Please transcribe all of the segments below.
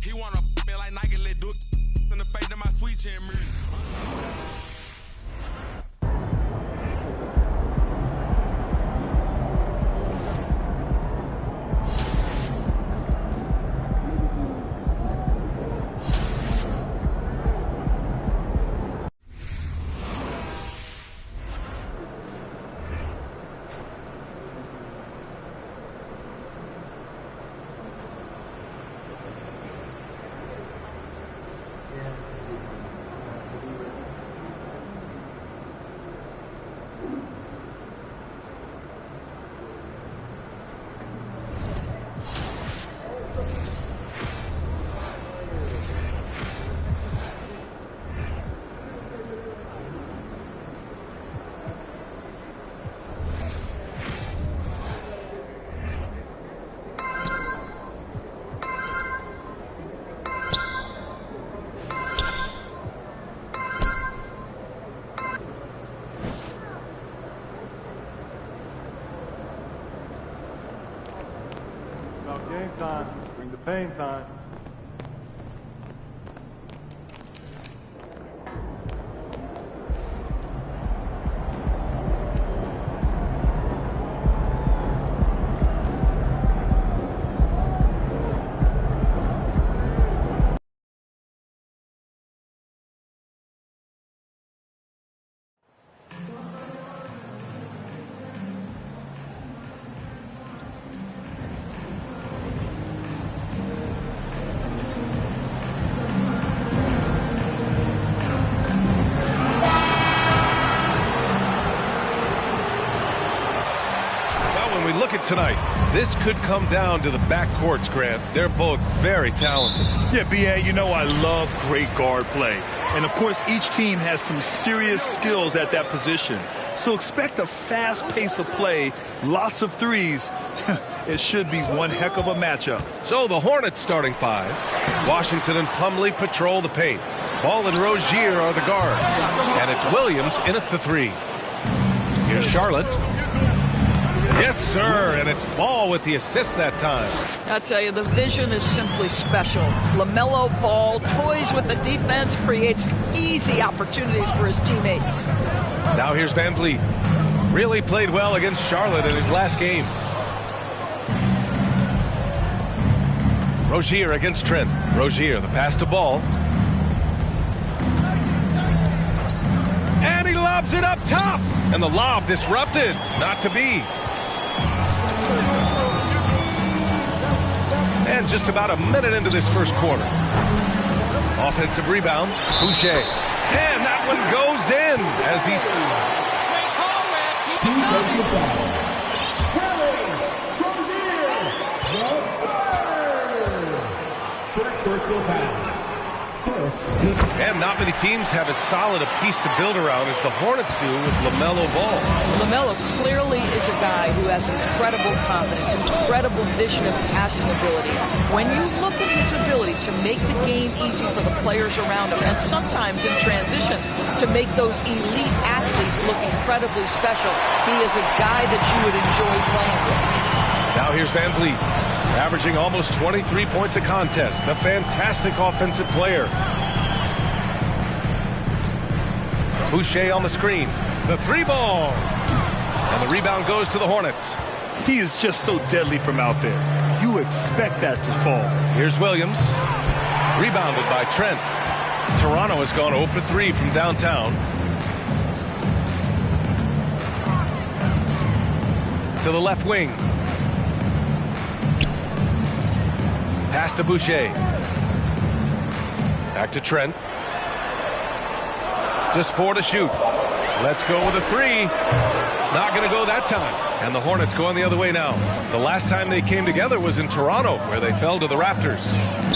He wanna me like Nike, let do in the face of my sweet chin music. Game time. Bring the pain time. Look at tonight. This could come down to the backcourts, Grant. They're both very talented. Yeah, B.A., you know I love great guard play. And, of course, each team has some serious skills at that position. So expect a fast pace of play, lots of threes. It should be one heck of a matchup. So the Hornets starting five. Washington and Plumlee patrol the paint. Ball and Rozier are the guards. And it's Williams in at the three. Here's Charlotte. Yes, sir, and it's Ball with the assist that time. I tell you, the vision is simply special. LaMelo Ball toys with the defense, creates easy opportunities for his teammates. Now here's Van Vliet. Really played well against Charlotte in his last game. Rozier against Trent. Rozier, the pass to Ball. And he lobs it up top. And the lob disrupted. Not to be. And just about a minute into this first quarter. Offensive rebound. Boucher. And that one goes in as he's... And not many teams have as solid a piece to build around as the Hornets do with LaMelo Ball. LaMelo clearly is a guy who has incredible confidence, incredible vision and passing ability. When you look at his ability to make the game easy for the players around him, and sometimes in transition to make those elite athletes look incredibly special, he is a guy that you would enjoy playing with. Now here's Van Vliet, averaging almost 23 points a contest. A fantastic offensive player. Boucher on the screen. The three ball. And the rebound goes to the Hornets. He is just so deadly from out there. You expect that to fall. Here's Williams. Rebounded by Trent. Toronto has gone 0 for 3 from downtown. To the left wing. Pass to Boucher. Back to Trent. Just 4 to shoot. Let's go with a three. Not going to go that time. And the Hornets going the other way now. The last time they came together was in Toronto, where they fell to the Raptors.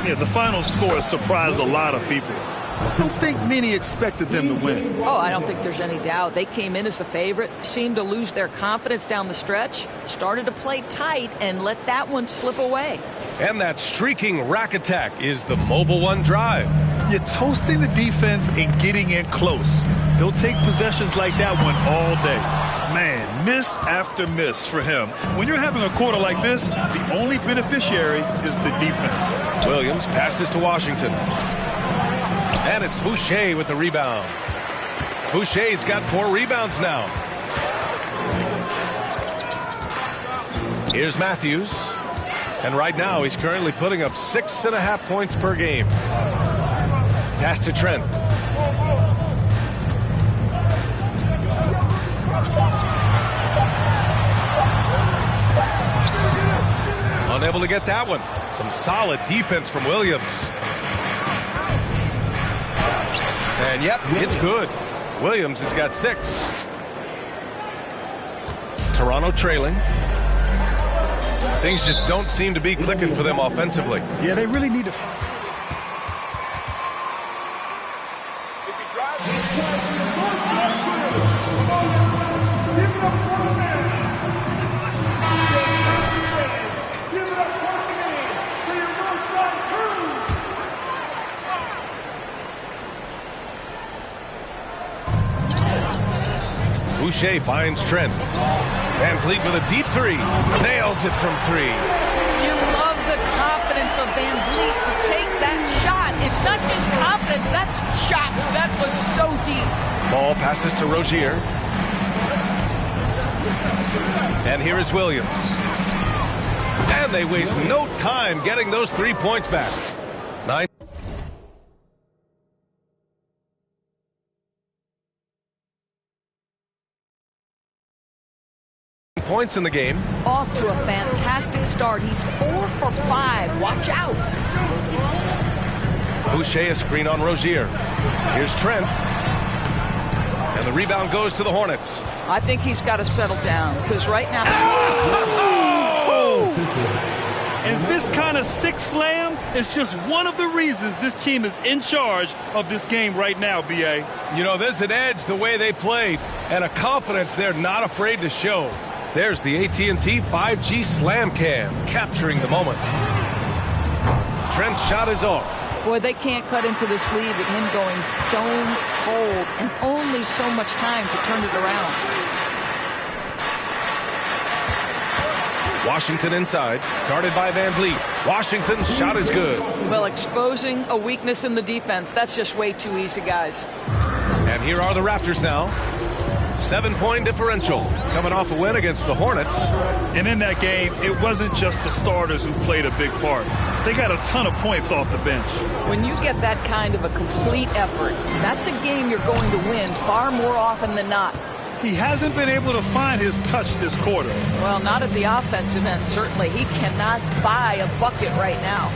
Yeah, the final score surprised a lot of people. I don't think many expected them to win. Oh, I don't think there's any doubt. They came in as the favorite, seemed to lose their confidence down the stretch, started to play tight, and let that one slip away. And that streaking rack attack is the Mobile One drive. You're toasting the defense and getting in close. They'll take possessions like that one all day. Man, Miss after miss for him. When you're having a quarter like this, the only beneficiary is the defense. Williams passes to Washington. And it's Boucher with the rebound. Boucher's got 4 rebounds now. Here's Matthews. And right now he's currently putting up 6.5 points per game. Pass to Trent. Unable to get that one. Some solid defense from Williams. And yep, it's good. Williams has got 6. Toronto trailing. Things just don't seem to be clicking for them offensively. Yeah, they really need to. Boucher finds Trent. Van Vliet with a deep 3. Nails it from 3. You love the confidence of Van Vliet to take that shot. It's not just confidence, that's shots. That was so deep. Ball passes to Rozier. And here is Williams. And they waste no time getting those 3 points back. 9 points in the game. Off to a fantastic start. He's 4 for 5. Watch out. Boucher a screen on Rozier. Here's Trent. And the rebound goes to the Hornets. I think he's got to settle down because right now. And this kind of sick slam is just one of the reasons this team is in charge of this game right now, B.A. You know, there's an edge the way they play and a confidence they're not afraid to show. There's the AT&T 5G Slam Cam capturing the moment. Trent's shot is off. Boy, they can't cut into this lead with him going stone cold and only so much time to turn it around. Washington inside, guarded by Van Vliet. Washington's shot is good. Well, exposing a weakness in the defense, that's just way too easy, guys. And here are the Raptors now. 7-point differential, coming off a win against the Hornets. And in that game, it wasn't just the starters who played a big part. They got a ton of points off the bench. When you get that kind of a complete effort, that's a game you're going to win far more often than not. He hasn't been able to find his touch this quarter. Well, not at the offensive end, certainly. He cannot buy a bucket right now.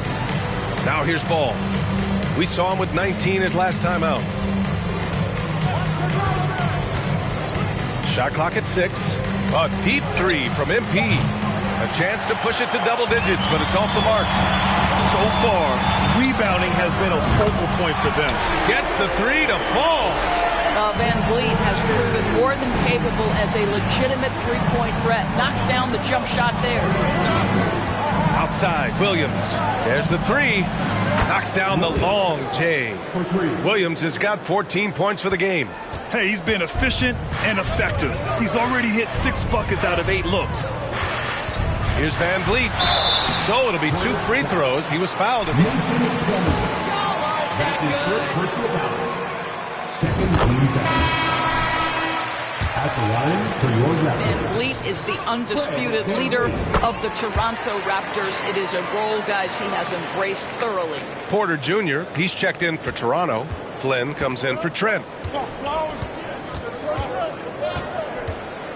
Now here's Ball. We saw him with 19 his last time out. Shot clock at 6. A deep 3 from MP. A chance to push it to double digits, but it's off the mark. So far, rebounding has been a focal point for them. Gets the 3 to fall. Van Vliet has proven more than capable as a legitimate three-point threat. Knocks down the jump shot there. Outside, Williams. There's the 3. Knocks down the long J. Williams has got 14 points for the game. Hey, he's been efficient and effective. He's already hit 6 buckets out of 8 looks. Here's Van Vliet. So it'll be 2 free throws. He was fouled. That's his first personal foul. Second team foul. At the line for your Raptors. Van Vliet is the undisputed leader of the Toronto Raptors. It is a role, guys, he has embraced thoroughly. Porter Jr., he's checked in for Toronto. Flynn comes in for Trent.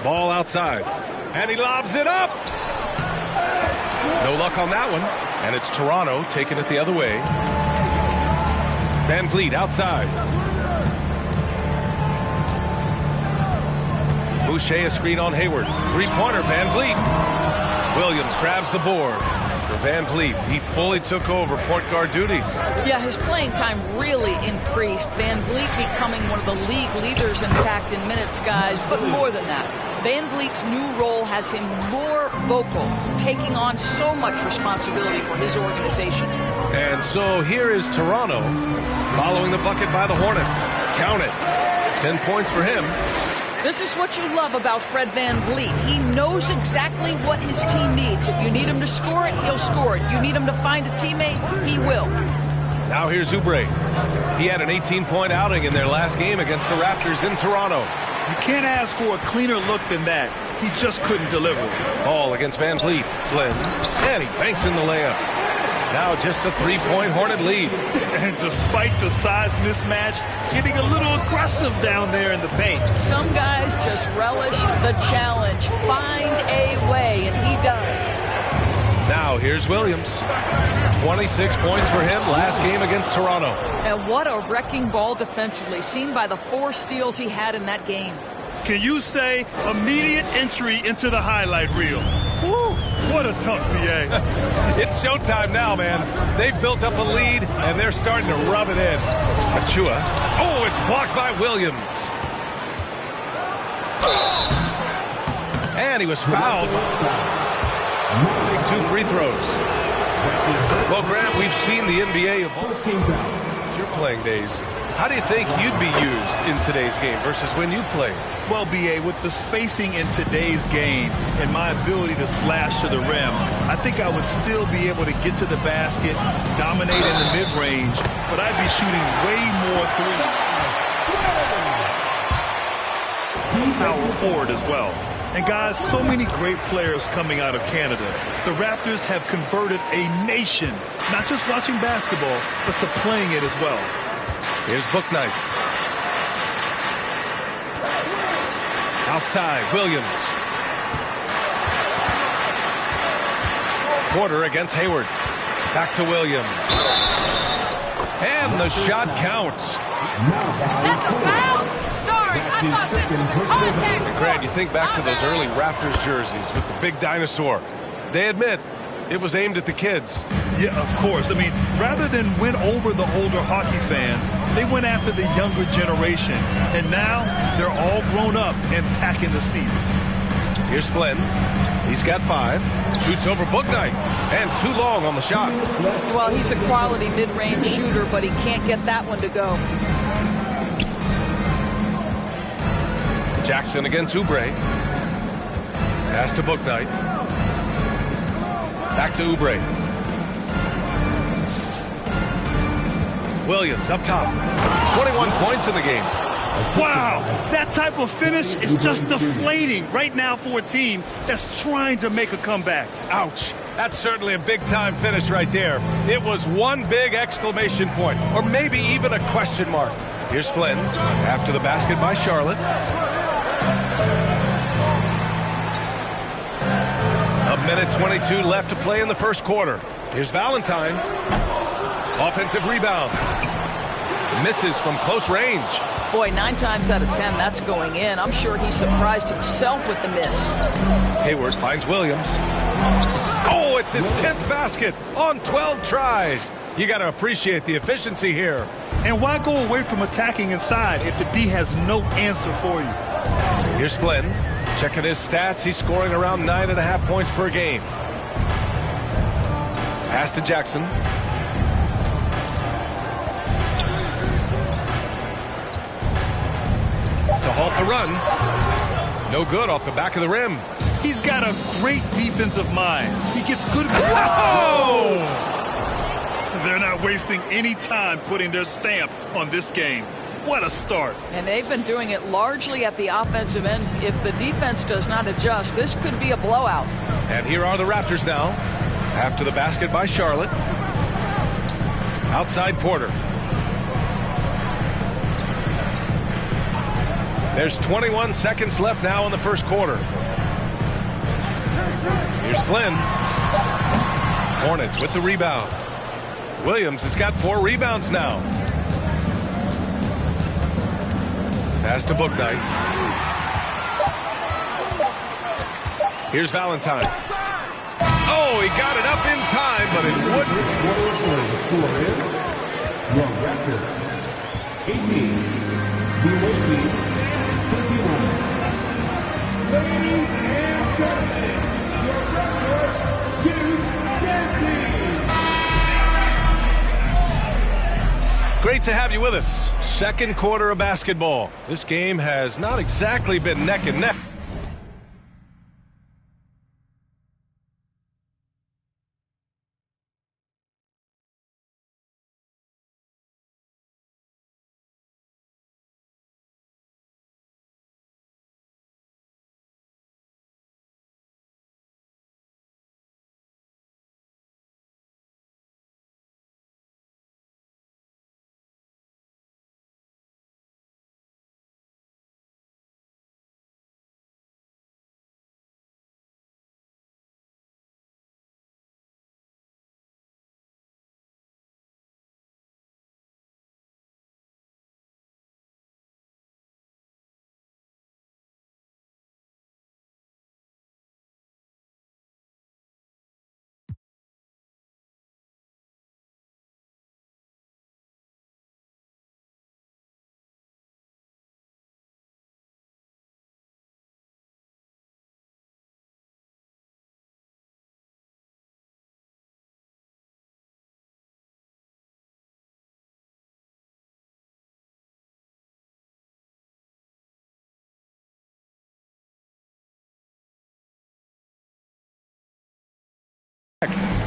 Ball outside. And he lobs it up. No luck on that one. And it's Toronto taking it the other way. Van Vliet outside. Boucher a screen on Hayward. Three-pointer, Van Vliet. Williams grabs the board. For Van Vliet, he fully took over point guard duties. Yeah, his playing time really increased. Van Vliet becoming one of the league leaders, in fact, in minutes, guys. But more than that, Van Vliet's new role has him more vocal, taking on so much responsibility for his organization. And so here is Toronto following the bucket by the Hornets. Count it. 10 points for him. This is what you love about Fred VanVleet. He knows exactly what his team needs. If you need him to score it, he'll score it. You need him to find a teammate, he will. Now here's Oubre. He had an 18-point outing in their last game against the Raptors in Toronto. You can't ask for a cleaner look than that. He just couldn't deliver. Ball against VanVleet. Flynn. And he banks in the layup. Now just a 3-point Hornet lead. And despite the size mismatch, getting a little aggressive down there in the paint. Some guys just relish the challenge. Find a way, and he does. Now here's Williams. 26 points for him last game against Toronto. And what a wrecking ball defensively, seen by the 4 steals he had in that game. Can you say immediate entry into the highlight reel? Woo, what a tough BA. It's showtime now, man. They've built up a lead, and they're starting to rub it in. Achua. Oh, it's blocked by Williams. And he was fouled. Take 2 free throws. Well, Grant, we've seen the NBA evolve. Your playing days. How do you think you'd be used in today's game versus when you played? Well, BA, with the spacing in today's game and my ability to slash to the rim, I think I would still be able to get to the basket, dominate in the mid-range, but I'd be shooting way more threes. Power forward as well. And guys, so many great players coming out of Canada. The Raptors have converted a nation, not just watching basketball, but to playing it as well. Here's Bouknight. Outside, Williams. Porter against Hayward. Back to Williams. And the shot counts. That's a foul? Sorry, I thought this was a contact. Grant, you think back to those early Raptors jerseys with the big dinosaur. They admit it was aimed at the kids. Yeah, of course. I mean, rather than win over the older hockey fans, they went after the younger generation. And now they're all grown up and packing the seats. Here's Flynn. He's got 5. Shoots over Bouknight. And too long on the shot. Well, he's a quality mid-range shooter, but he can't get that one to go. Jackson against Oubre. Pass to Bouknight. Back to Oubre. Williams up top. 21 points in the game. Wow, that type of finish is just deflating right now for a team that's trying to make a comeback. Ouch. That's certainly a big-time finish right there. It was one big exclamation point, or maybe even a question mark. Here's Flynn after the basket by Charlotte. A minute 22 left to play in the first quarter. Here's Valentine. Offensive rebound. Misses from close range. Boy, 9 times out of 10, that's going in. I'm sure he surprised himself with the miss. Hayward finds Williams. Oh, it's his 10th basket on 12 tries. You got to appreciate the efficiency here. And why go away from attacking inside if the D has no answer for you? Here's Flynn. Checking his stats, he's scoring around 9.5 points per game. Pass to Jackson. To halt the run. No good off the back of the rim. He's got a great defensive mind. He gets good. Oh! They're not wasting any time putting their stamp on this game. What a start. And they've been doing it largely at the offensive end. If the defense does not adjust, this could be a blowout. And here are the Raptors now. After the basket by Charlotte. Outside Porter. There's 21 seconds left now in the first quarter. Here's Flynn. Hornets with the rebound. Williams has got 4 rebounds now. Pass to Bouknight. Here's Valentine. Oh, he got it up in time, but it wouldn't. The score is your Raptors 18, Milwaukee 31. Ladies and gentlemen, your Raptors to dancing. Great to have you with us. Second quarter of basketball. This game has not exactly been neck and neck.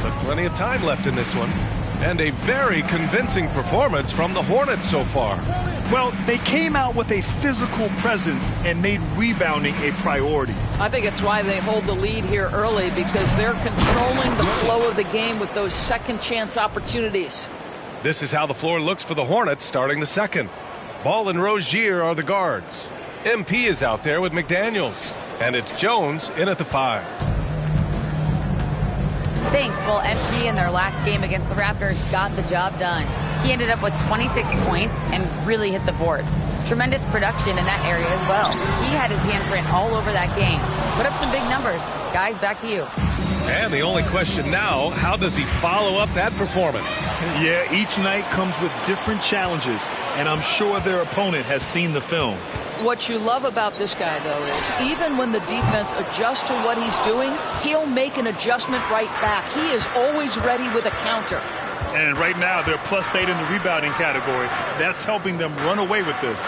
But plenty of time left in this one. And a very convincing performance from the Hornets so far. Well, they came out with a physical presence and made rebounding a priority. I think it's why they hold the lead here early, because they're controlling the flow of the game with those second chance opportunities. This is how the floor looks for the Hornets starting the second. Ball and Rozier are the guards. MP is out there with McDaniels. And it's Jones in at the 5. Thanks. Well, MP in their last game against the Raptors got the job done. He ended up with 26 points and really hit the boards. Tremendous production in that area as well. He had his handprint all over that game. Put up some big numbers. Guys, back to you. And the only question now, how does he follow up that performance? Yeah, each night comes with different challenges, and I'm sure their opponent has seen the film. What you love about this guy, though, is even when the defense adjusts to what he's doing, he'll make an adjustment right back. He is always ready with a counter. And right now, they're +8 in the rebounding category. That's helping them run away with this.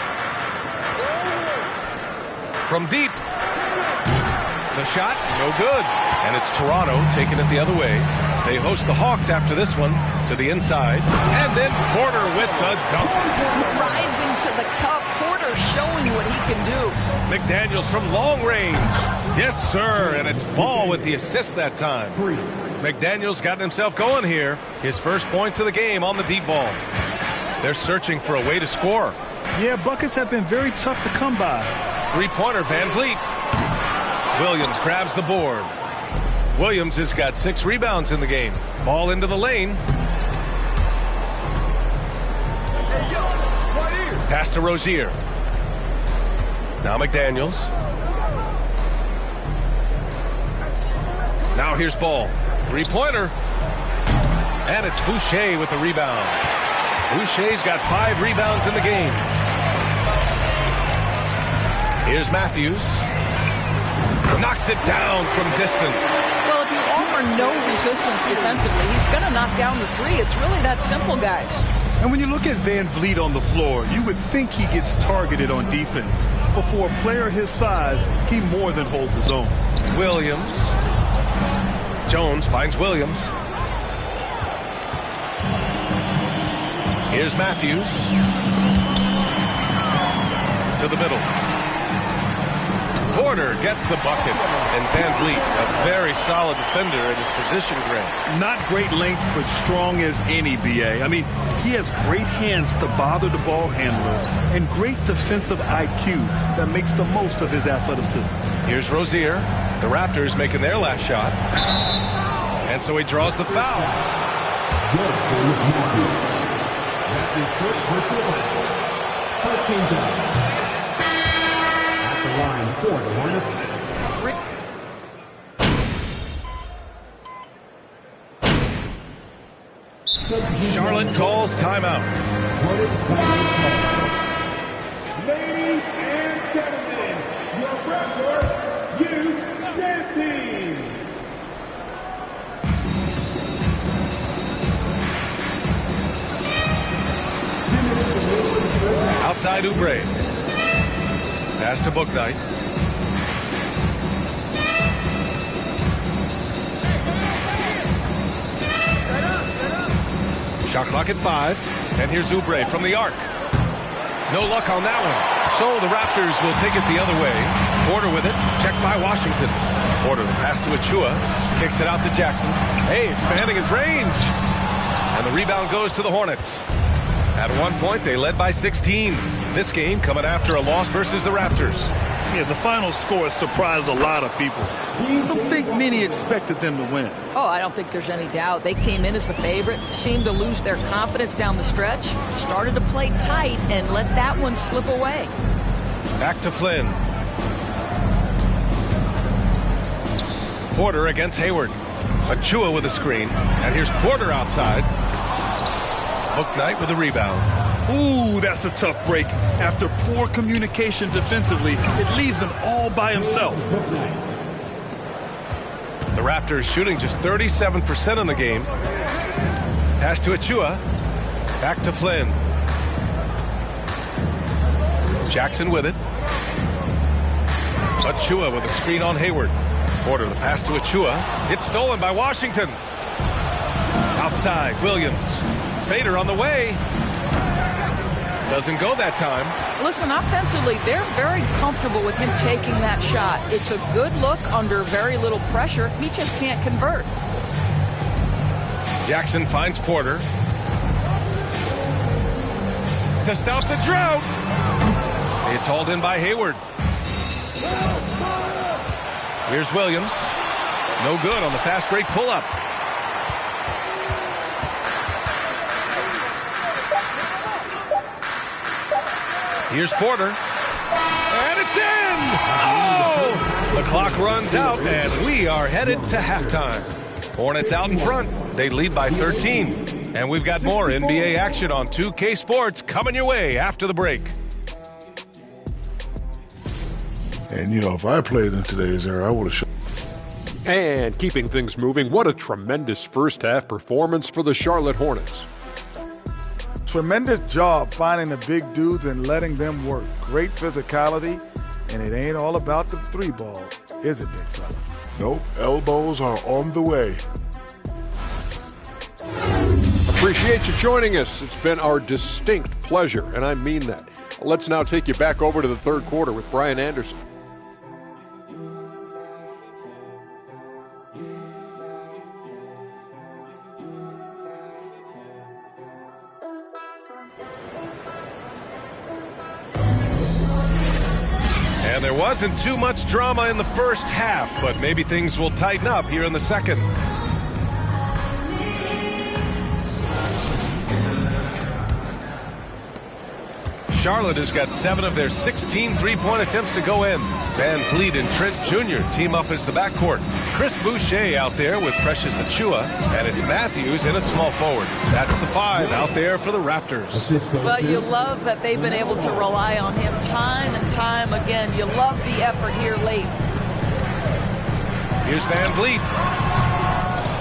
From deep. The shot, no good. And it's Toronto taking it the other way. They host the Hawks after this one to the inside. And then Porter with the dunk. Rising to the cup. Porter showing what he can do. McDaniels from long range. Yes, sir. And it's Ball with the assist that time. McDaniels got himself going here. His first point to the game on the deep ball. They're searching for a way to score. Yeah, buckets have been very tough to come by. Three-pointer, Van Vliet. Williams grabs the board. Williams has got 6 rebounds in the game. Ball into the lane. Pass to Rozier. Now McDaniels. Now here's Ball. Three-pointer. And it's Boucher with the rebound. Boucher's got 5 rebounds in the game. Here's Matthews. Knocks it down from distance. Well, if you offer no resistance defensively, he's going to knock down the 3. It's really that simple, guys. And when you look at Van Vliet on the floor, you would think he gets targeted on defense. But for a player his size, he more than holds his own. Williams. Jones finds Williams. Here's Matthews. To the middle. Porter gets the bucket. And Van Vliet, a very solid defender in his position grade. Not great length, but strong as any, BA. I mean, he has great hands to bother the ball handler and great defensive IQ that makes the most of his athleticism. Here's Rozier. The Raptors making their last shot. And so he draws the foul. Good for Matthews. That's his first personal foul. First team down. At the line for the Hornets. Charlotte calls timeout. Ladies and gentlemen, your Raptors Youth Dance Team. Outside Oubre. Pass to Bouknight. Shot clock at 5. And here's Oubre from the arc. No luck on that one. So the Raptors will take it the other way. Porter with it. Checked by Washington. Porter, the pass to Achua. Kicks it out to Jackson. Hey, expanding his range. And the rebound goes to the Hornets. At one point, they led by 16. This game coming after a loss versus the Raptors. Yeah, the final score surprised a lot of people. I don't think many expected them to win. Oh, I don't think there's any doubt. They came in as the favorite, seemed to lose their confidence down the stretch, started to play tight, and let that one slip away. Back to Flynn. Porter against Hayward. Achua with a screen. And here's Porter outside. Bouknight with a rebound. Ooh, that's a tough break. After poor communication defensively, it leaves him all by himself. The Raptors shooting just 37% in the game. Pass to Achua. Back to Flynn. Jackson with it. Achua with a screen on Hayward. Porter, the pass to Achua. It's stolen by Washington. Outside, Williams. Fader on the way. Doesn't go that time. Listen, offensively, they're very comfortable with him taking that shot. It's a good look under very little pressure. He just can't convert. Jackson finds Porter. To stop the drought. It's hauled in by Hayward. Here's Williams. No good on the fast break pull-up. Here's Porter. And it's in! Oh! The clock runs out, and we are headed to halftime. Hornets out in front. They lead by 13. And we've got more NBA action on 2K Sports coming your way after the break. And, you know, if I played in today's era, I would have shot. And keeping things moving, what a tremendous first-half performance for the Charlotte Hornets. Tremendous job finding the big dudes and letting them work. Great physicality, and it ain't all about the three ball, is it, big fella? Nope, elbows are on the way. Appreciate you joining us. It's been our distinct pleasure, and I mean that. Let's now take you back over to the third quarter with Brian Anderson. And there wasn't too much drama in the first half, but maybe things will tighten up here in the second. Charlotte has got 7 of their 16 three-point attempts to go in. Van Vliet and Trent Jr. team up as the backcourt. Chris Boucher out there with Precious Achua, and it's Matthews in at small forward. That's the 5 out there for the Raptors. Well, you love that they've been able to rely on him time and time again. You love the effort here late. Here's Van Vliet.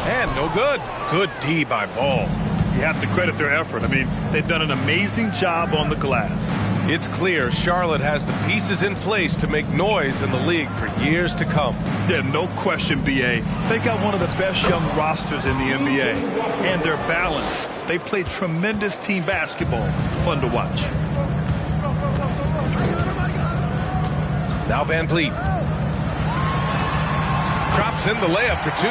And no good. Good D by Ball. You have to credit their effort. I mean, they've done an amazing job on the glass. It's clear Charlotte has the pieces in place to make noise in the league for years to come. Yeah, no question, B.A. They got one of the best young rosters in the NBA. And they're balanced. They play tremendous team basketball. Fun to watch. Now Van Vliet. Drops in the layup for 2.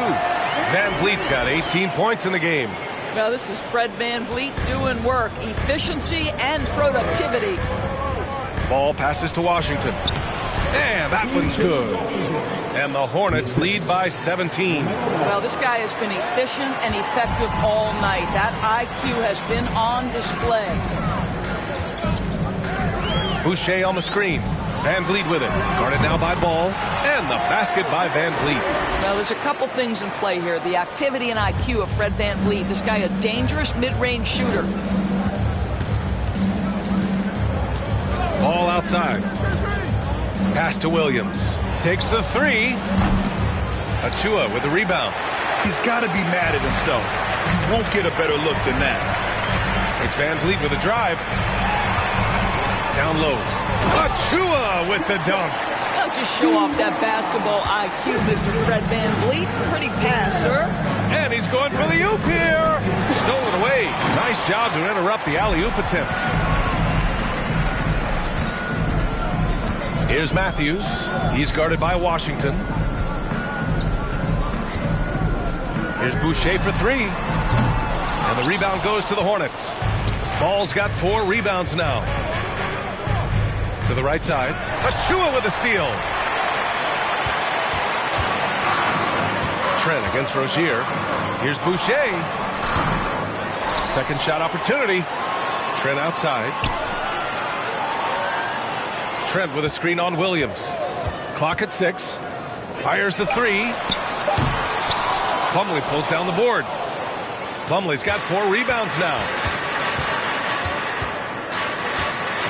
Van Vliet's got 18 points in the game. Now this is Fred Van Vliet doing work, efficiency and productivity. Ball passes to Washington. And that one's good. And the Hornets lead by 17. Well, this guy has been efficient and effective all night. That IQ has been on display. Boucher on the screen. Van Vliet with it. Guarded now by Ball. And the basket by Van Vliet. Now, there's a couple things in play here. The activity and IQ of Fred Van Vliet. This guy, a dangerous mid-range shooter. Ball outside. Pass to Williams. Takes the 3. Achua with the rebound. He's got to be mad at himself. He won't get a better look than that. It's Van Vliet with a drive. Down low. Achua with the dunk. Now just show off that basketball IQ, Mr. Fred VanVleet. Pretty pass, sir. And he's going for the oop here. Stolen away. Nice job to interrupt the alley-oop attempt. Here's Matthews. He's guarded by Washington. Here's Boucher for three. And the rebound goes to the Hornets. Ball's got 4 rebounds now. To the right side. Achua with a steal. Trent against Rozier. Here's Boucher. Second shot opportunity. Trent outside. Trent with a screen on Williams. Clock at 6. Fires the 3. Plumlee pulls down the board. Plumlee's got 4 rebounds now.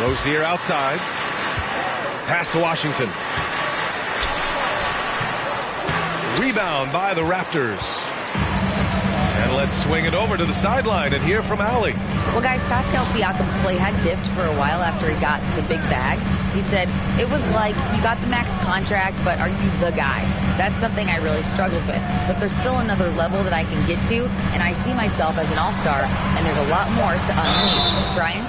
Rozier outside. Pass to Washington. Rebound by the Raptors. And let's swing it over to the sideline and hear from Allie. Well, guys, Pascal Siakam's play had dipped for a while after he got the big bag. He said, it was like, you got the max contract, but are you the guy? That's something I really struggled with. But there's still another level that I can get to, and I see myself as an all-star, and there's a lot more to unleash. Brian?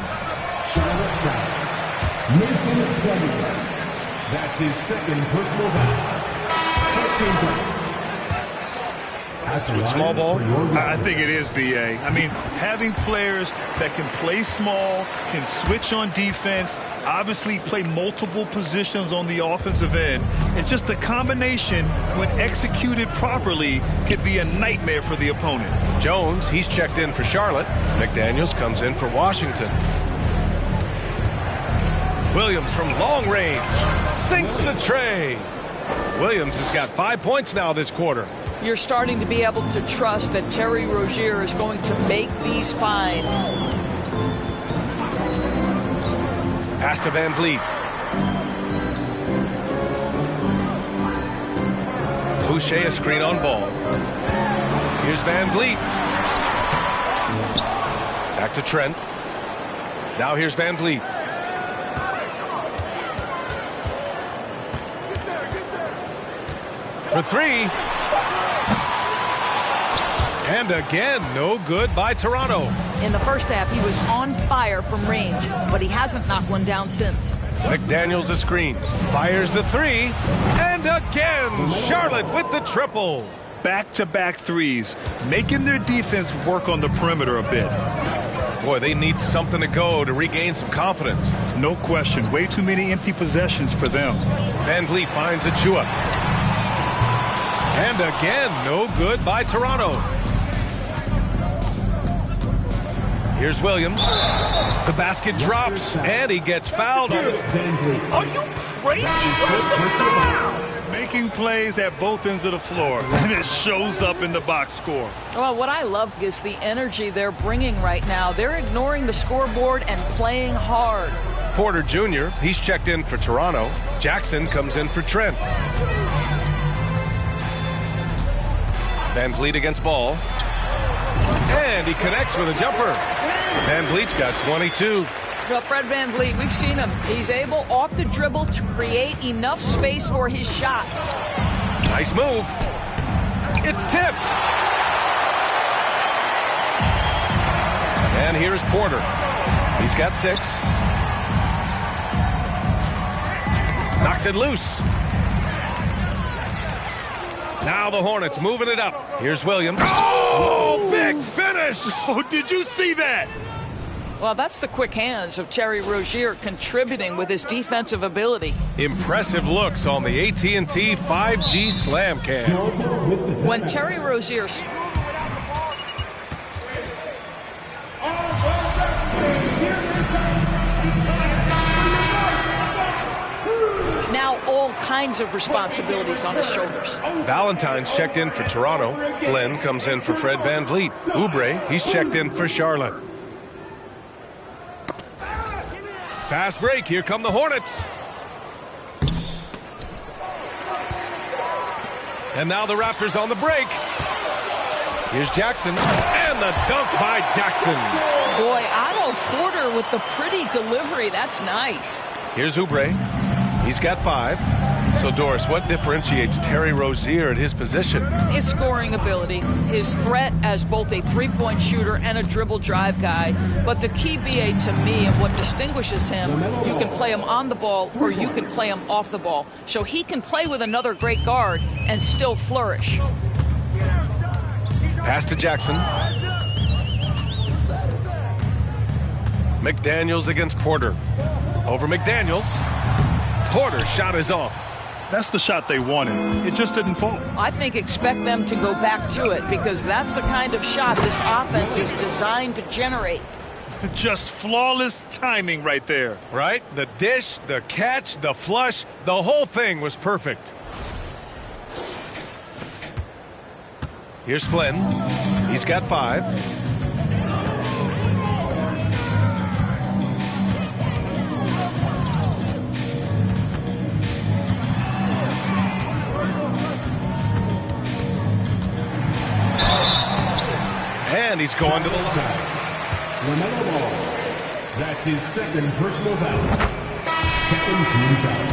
That's his second personal foul. With small ball? I think it is, B.A. I mean, having players that can play small, can switch on defense, obviously play multiple positions on the offensive end. It's just a combination, when executed properly, could be a nightmare for the opponent. Jones, he's checked in for Charlotte. McDaniels comes in for Washington. Williams from long range sinks the tray. Williams has got 5 points now this quarter. You're starting to be able to trust that Terry Rozier is going to make these finds. Pass to VanVleet. Boucher a screen on Ball. Here's VanVleet. Back to Trent. Now here's VanVleet. For 3. And again, no good by Toronto. In the first half, he was on fire from range, but he hasn't knocked one down since. McDaniels a screen. Fires the 3. And again, Charlotte with the triple. Back-to-back threes, making their defense work on the perimeter a bit. Boy, they need something to go to regain some confidence. No question. Way too many empty possessions for them. VanVleet finds Achua. And again, no good by Toronto. Here's Williams. The basket drops, and he gets fouled. Are you crazy? Making plays at both ends of the floor, and it shows up in the box score. Well, what I love is the energy they're bringing right now. They're ignoring the scoreboard and playing hard. Porter Jr., he's checked in for Toronto. Jackson comes in for Trent. VanVleet against Ball. And he connects with a jumper. VanVleet's got 22. Well, Fred VanVleet, we've seen him. He's able off the dribble to create enough space for his shot. Nice move. It's tipped. And here's Porter. He's got 6. Knocks it loose. Now the Hornets moving it up. Here's Williams. Oh, big finish. Oh, did you see that? Well, that's the quick hands of Terry Rozier contributing with his defensive ability. Impressive looks on the AT&T 5G Slam Cam. When Terry Rozier... Now all kinds of responsibilities on his shoulders. Valentine's checked in for Toronto. Flynn comes in for Fred VanVleet. Oubre, he's checked in for Charlotte. Fast break. Here come the Hornets. And now the Raptors on the break. Here's Jackson. And the dunk by Jackson. Boy, Otto Porter with the pretty delivery. That's nice. Here's Oubre. He's got 5. So, Doris, what differentiates Terry Rozier at his position? His scoring ability, his threat as both a three-point shooter and a dribble drive guy. But the key, BA, to me, and what distinguishes him, you can play him on the ball or you can play him off the ball. So he can play with another great guard and still flourish. Pass to Jackson. McDaniels against Porter. Over McDaniels. Porter's shot is off. That's the shot they wanted. It just didn't fall. I think expect them to go back to it because that's the kind of shot this offense is designed to generate. Just flawless timing right there. Right? The dish, the catch, the flush, the whole thing was perfect. Here's Flynn. He's got 5. And he's going to the line. LaMelo Ball. That's his second personal foul. Second team foul.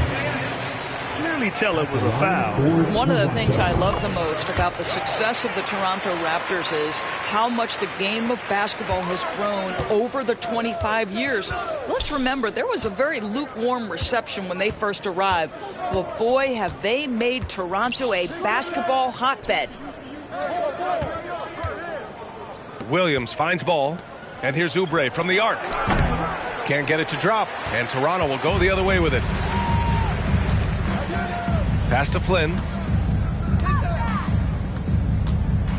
Clearly tell it was a foul. One of the things I love the most about the success of the Toronto Raptors is how much the game of basketball has grown over the 25 years. Let's remember, there was a very lukewarm reception when they first arrived. Well, boy, have they made Toronto a basketball hotbed. Williams finds ball, and here's Oubre from the arc. Can't get it to drop, and Toronto will go the other way with it. Pass to Flynn.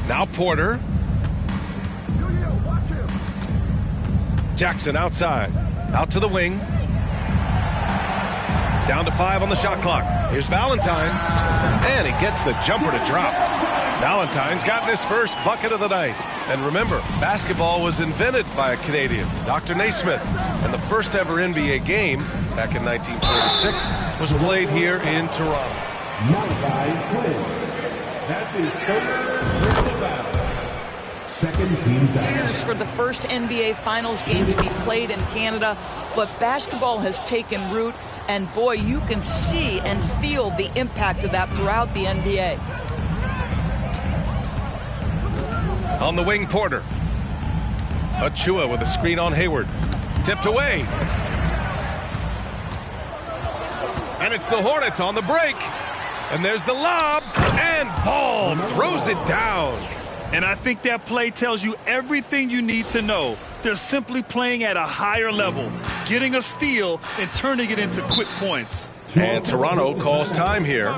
Now Porter. Jackson outside. Out to the wing. Down to 5 on the shot clock. Here's Valentine, and he gets the jumper to drop. Valentine's gotten his first bucket of the night. And remember, basketball was invented by a Canadian, Dr. Naismith. And the first ever NBA game, back in 1946, was played here in Toronto. That's his third personal foul. Second team foul. Years for the first NBA Finals game to be played in Canada, but basketball has taken root, and boy, you can see and feel the impact of that throughout the NBA. On the wing, Porter. Achua with a screen on Hayward. Tipped away. And it's the Hornets on the break. And there's the lob. And Ball throws it down. And I think that play tells you everything you need to know. They're simply playing at a higher level, getting a steal and turning it into quick points. And Toronto calls time here.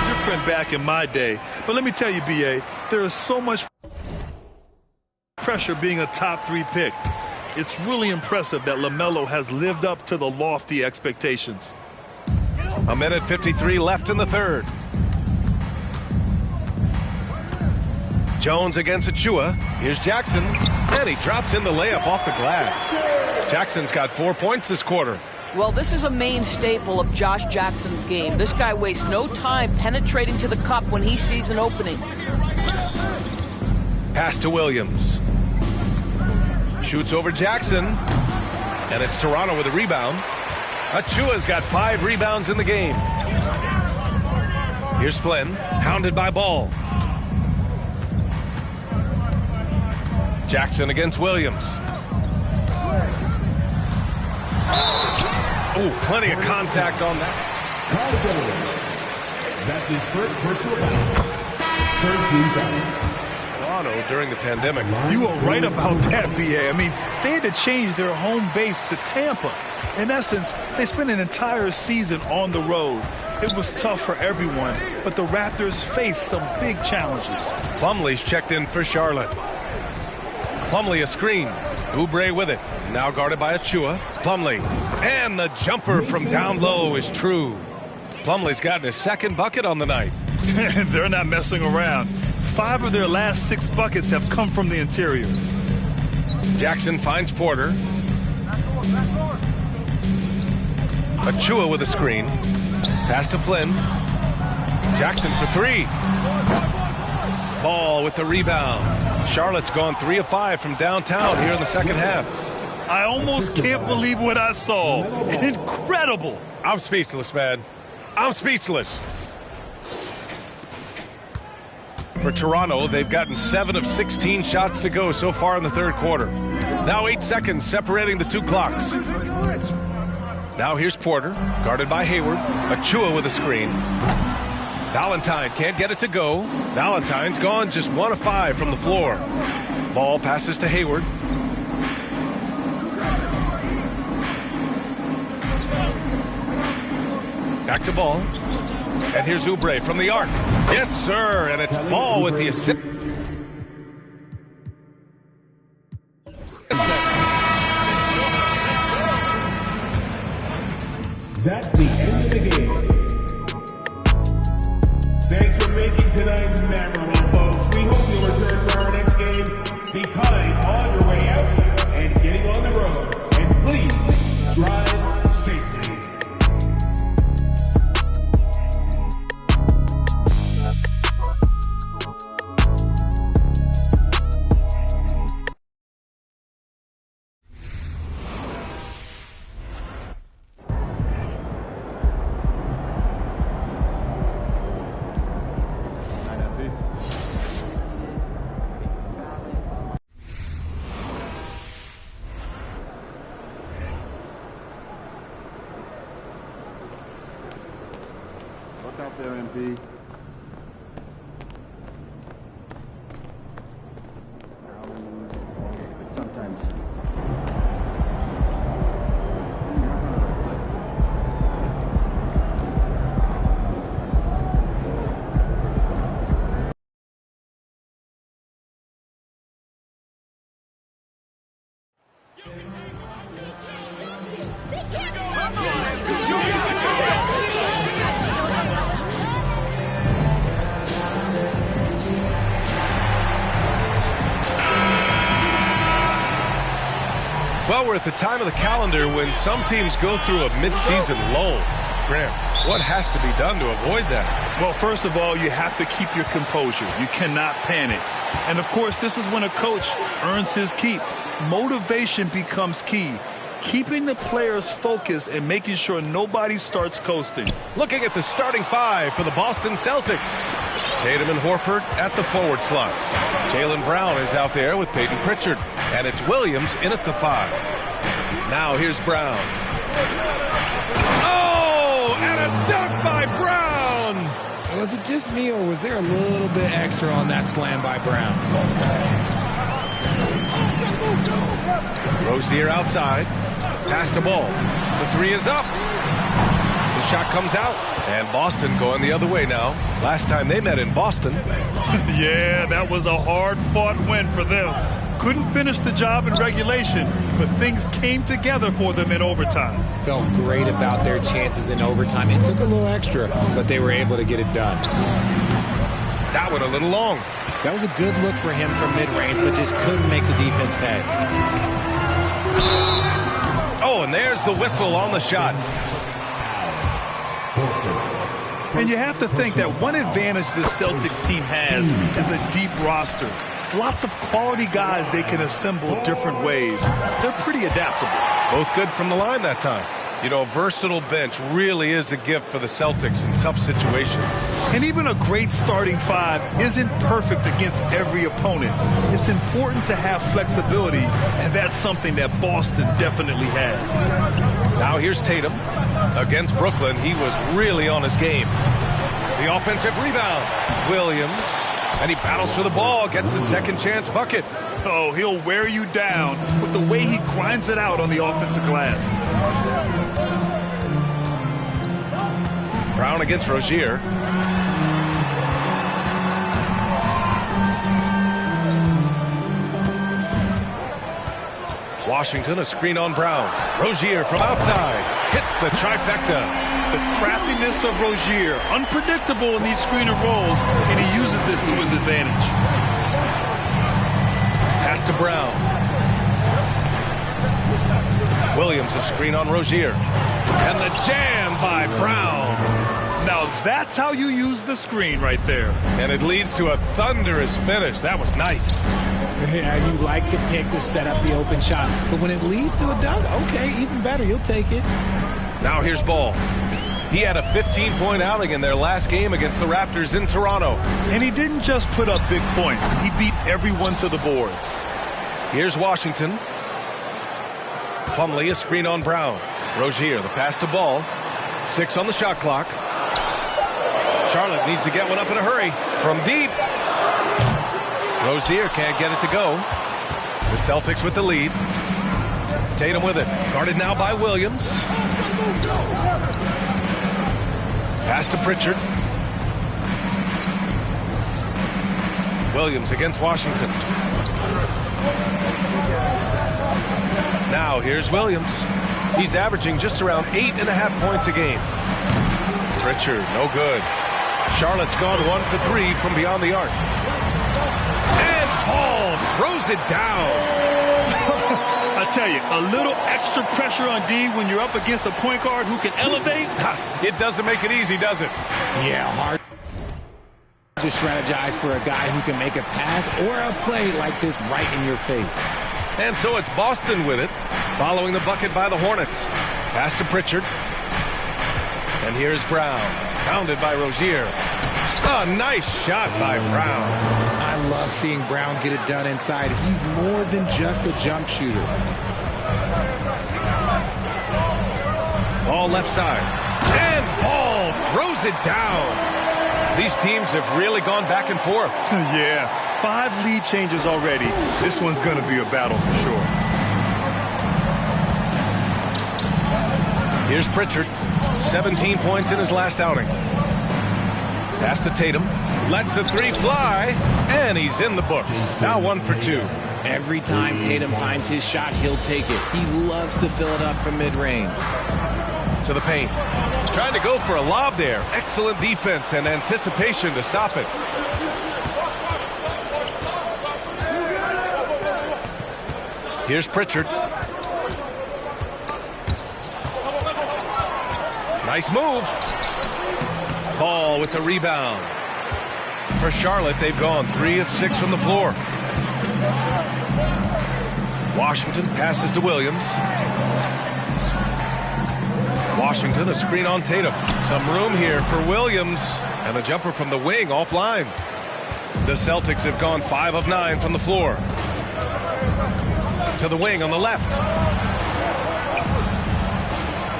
Different back in my day. But let me tell you, BA, there is so much pressure being a top 3 pick. It's really impressive that LaMelo has lived up to the lofty expectations. A minute 53 left in the third. Jones against Achua. Here's Jackson. And he drops in the layup off the glass. Jackson's got 4 points this quarter. Well, this is a main staple of Josh Jackson's game. This guy wastes no time penetrating to the cup when he sees an opening. Pass to Williams. Shoots over Jackson. And it's Toronto with a rebound. Achua's got 5 rebounds in the game. Here's Flynn, hounded by Ball. Jackson against Williams. Oh, plenty of contact on that. That's his first personal foul. Third team foul. Toronto during the pandemic. You are right about that, BA. I mean, they had to change their home base to Tampa. In essence, they spent an entire season on the road. It was tough for everyone, but the Raptors faced some big challenges. Plumlee's checked in for Charlotte. Plumlee a screen. Oubre with it. Now guarded by Achua. Plumlee. And the jumper from down low is true. Plumlee's gotten his second bucket on the night. They're not messing around. 5 of their last 6 buckets have come from the interior. Jackson finds Porter. Achua with a screen. Pass to Flynn. Jackson for three. Ball with the rebound. Charlotte's gone 3 of 5 from downtown here in the second half. I almost can't believe what I saw. Incredible. I'm speechless, man. I'm speechless. For Toronto, they've gotten 7 of 16 shots to go so far in the third quarter. Now 8 seconds separating the two clocks. Now here's Porter, guarded by Hayward. Achua with a screen. Valentine can't get it to go. Valentine's gone just 1 of 5 from the floor. Ball passes to Hayward. Back to Ball. And here's Oubre from the arc. Yes, sir. And it's Ball with the assist. That's the end of the game. Thanks for making tonight memorable, folks. We hope you'll return for our next game. Be kind on your way out and getting on the road. And please drive safely. Out there, MP. Sometimes. Well, we're at the time of the calendar when some teams go through a mid-season lull. Graham, what has to be done to avoid that? Well, first of all, you have to keep your composure. You cannot panic. And, of course, this is when a coach earns his keep. Motivation becomes key. Keeping the players focused and making sure nobody starts coasting. Looking at the starting 5 for the Boston Celtics. Tatum and Horford at the forward slots. Jaylen Brown is out there with Peyton Pritchard. And it's Williams in at the 5. Now here's Brown. Oh, and a dunk by Brown! Was it just me, or was there a little bit extra on that slam by Brown? Rozier outside. Pass to Ball. The 3 is up. The shot comes out. And Boston going the other way now. Last time they met in Boston. Yeah, that was a hard-fought win for them. Couldn't finish the job in regulation, but things came together for them in overtime. Felt great about their chances in overtime. It took a little extra, but they were able to get it done. That one a little long. That was a good look for him from mid-range, but just couldn't make the defense pay. Oh, and there's the whistle on the shot. And you have to think that one advantage this Celtics team has is a deep roster. Lots of quality guys they can assemble different ways. They're pretty adaptable. Both good from the line that time. You know, a versatile bench really is a gift for the Celtics in tough situations. And even a great starting 5 isn't perfect against every opponent. It's important to have flexibility, and that's something that Boston definitely has. Now here's Tatum. Against Brooklyn, he was really on his game. The offensive rebound. Williams. And he battles for the ball, gets the second chance bucket. Oh, he'll wear you down with the way he grinds it out on the offensive glass. Brown against Rozier. Washington, a screen on Brown. Rozier from outside. Hits the trifecta. The craftiness of Rozier, unpredictable in these screen and rolls, and he uses this to his advantage. Pass to Brown. Williams, a screen on Rozier. And the jam by Brown. Now Now that's how you use the screen right there. And it leads to a thunderous finish. That was nice. Yeah, you like the pick to set up the open shot. But when it leads to a dunk, okay, even better. You'll take it. Now here's Ball. He had a 15-point outing in their last game against the Raptors in Toronto. And he didn't just put up big points. He beat everyone to the boards. Here's Washington. Plumlee, a screen on Brown. Rozier, the pass to Ball. 6 on the shot clock. Charlotte needs to get one up in a hurry. From deep. Rozier can't get it to go. The Celtics with the lead. Tatum with it. Guarded now by Williams. Pass to Pritchard. Williams against Washington. Now here's Williams. He's averaging just around 8.5 points a game. Pritchard, no good. Charlotte's gone 1 for 3 from beyond the arc. And Paul throws it down. I tell you, a little extra pressure on D when you're up against a point guard who can elevate. It doesn't make it easy, does it? Yeah, hard to strategize for a guy who can make a pass or a play like this right in your face. And so it's Boston with it, following the bucket by the Hornets. Pass to Pritchard. And here's Brown, pounded by Rozier. A nice shot by Brown. I love seeing Brown get it done inside. He's more than just a jump shooter. Ball left side. And Ball throws it down. These teams have really gone back and forth. Yeah, 5 lead changes already. This one's going to be a battle for sure. Here's Pritchard. 17 points in his last outing. Pass to Tatum. Lets the 3 fly. And he's in the books. Now 1 for 2. Every time Tatum finds his shot, he'll take it. He loves to fill it up from mid-range. To the paint. Trying to go for a lob there. Excellent defense and anticipation to stop it. Here's Pritchard. Nice move. Ball with the rebound. For Charlotte, they've gone 3 of 6 from the floor. Washington passes to Williams. Washington, a screen on Tatum. Some room here for Williams. And the jumper from the wing offline. The Celtics have gone 5 of 9 from the floor. To the wing on the left.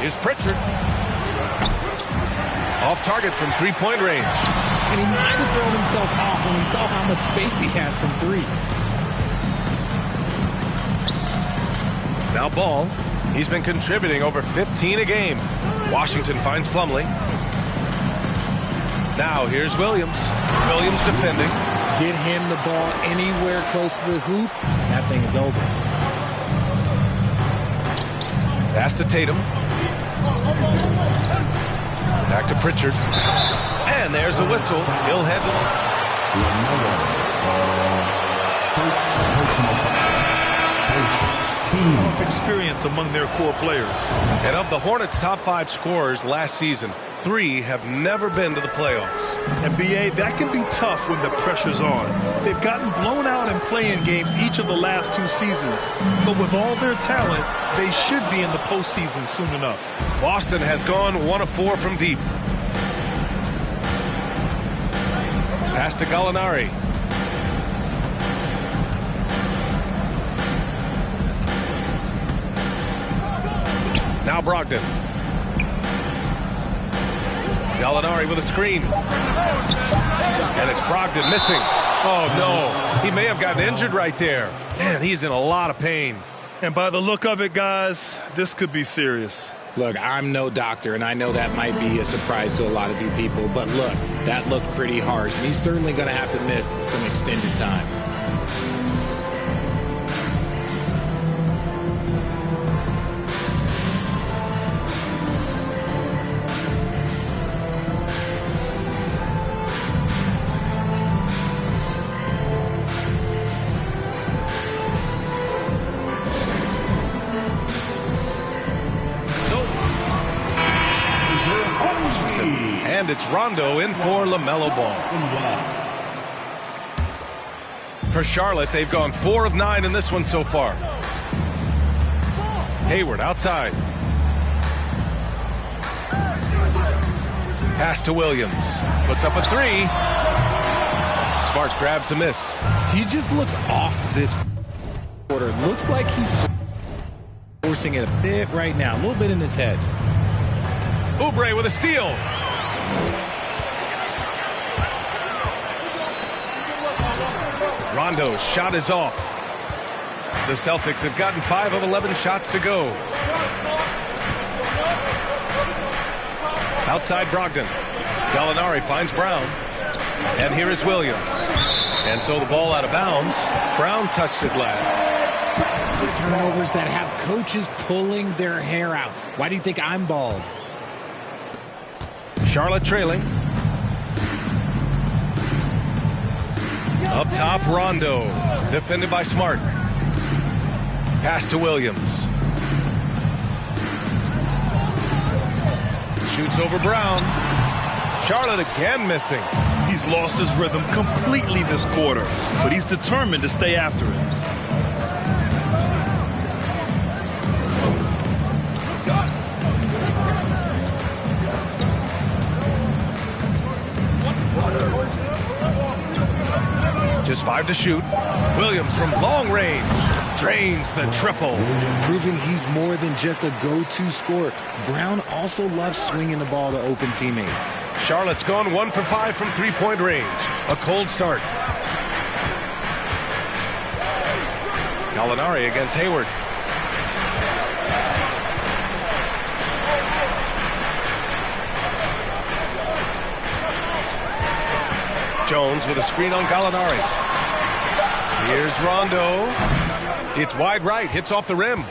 Here's Pritchard. Off target from 3-point range. And he might have thrown himself off when he saw how much space he had from 3. Now Ball. He's been contributing over 15 a game. Washington finds Plumlee. Now here's Williams. Williams defending. Get him the ball anywhere close to the hoop. That thing is over. Pass to Tatum. Back to Pritchard. And there's a whistle. He'll head Of experience among their core players. And of the Hornets' top 5 scorers last season, 3 have never been to the playoffs. And BA, that can be tough when the pressure's on. They've gotten blown out in play-in games each of the last 2 seasons. But with all their talent, they should be in the postseason soon enough. Boston has gone 1 of 4 from deep. Pass to Gallinari. Now Brogdon. Gallinari with a screen. And it's Brogdon missing. Oh, no. He may have gotten injured right there. Man, he's in a lot of pain. And by the look of it, guys, this could be serious. Look, I'm no doctor, and I know that might be a surprise to a lot of you people. But look, that looked pretty harsh, and he's certainly going to have to miss some extended time. it's Rondo in for LaMelo Ball. For Charlotte, they've gone 4 of 9 in this one so far. Hayward outside. Pass to Williams. Puts up a 3. Smart grabs a miss. He just looks off this quarter. Looks like he's forcing it a bit right now. A little bit in his head. Oubre with a steal. Rondo's shot is off. The Celtics have gotten 5 of 11 shots to go. Outside Brogdon. Gallinari finds Brown. And here is Williams. And so the ball out of bounds. Brown touched it last. Turnovers that have coaches pulling their hair out. Why do you think I'm bald? Charlotte trailing. Up top, Rondo. Defended by Smart. Pass to Williams. Shoots over Brown. Charlotte again missing. He's lost his rhythm completely this quarter, but he's determined to stay after it. Just 5 to shoot. Williams from long range drains the triple. Proving he's more than just a go-to scorer. Brown also loves swinging the ball to open teammates. Charlotte's gone 1 for 5 from 3-point range. A cold start. Gallinari against Hayward. Jones with a screen on Gallinari. Here's Rondo. It's wide right, hits off the rim.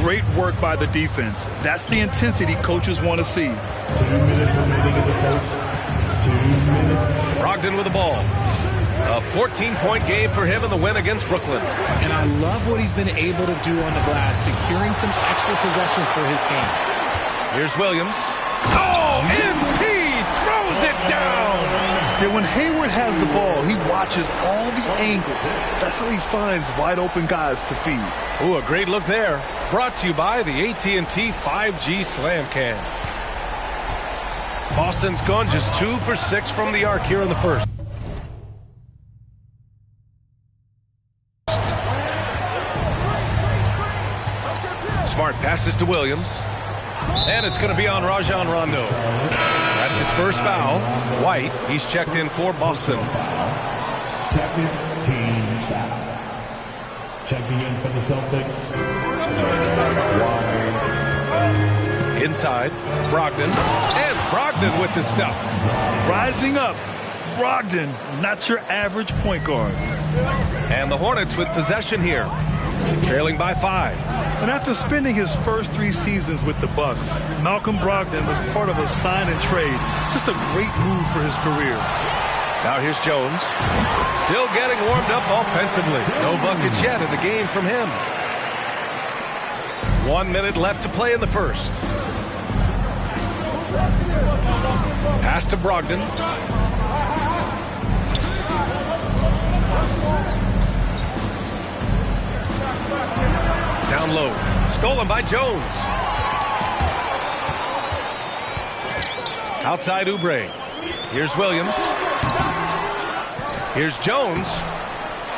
Great work by the defense. That's the intensity coaches want to see. 2 minutes remaining in the first. 2 minutes. Brogdon with the ball. A 14-point game for him in the win against Brooklyn. And I love what he's been able to do on the glass, securing some extra possessions for his team. Here's Williams. Oh, MP throws it down. Yeah, when Hayward has the ball, he watches all the angles. That's how he finds wide open guys to feed. Ooh, a great look there. Brought to you by the AT&T 5G Slam Can. Boston's gone just 2 for 6 from the arc here in the first. Smart passes to Williams. And it's going to be on Rajon Rondo. That's his first foul. White, he's checked in for Boston. Second team foul. Checking in for the Celtics. Inside, Brogdon. And Brogdon with the stuff. Rising up, Brogdon, not your average point guard. And the Hornets with possession here. Trailing by 5. And after spending his first 3 seasons with the Bucks, Malcolm Brogdon was part of a sign and trade. Just a great move for his career. Now here's Jones. Still getting warmed up offensively. No buckets yet in the game from him. 1 minute left to play in the first. Pass to Brogdon. Down low. Stolen by Jones. Outside Oubre. Here's Williams. Here's Jones.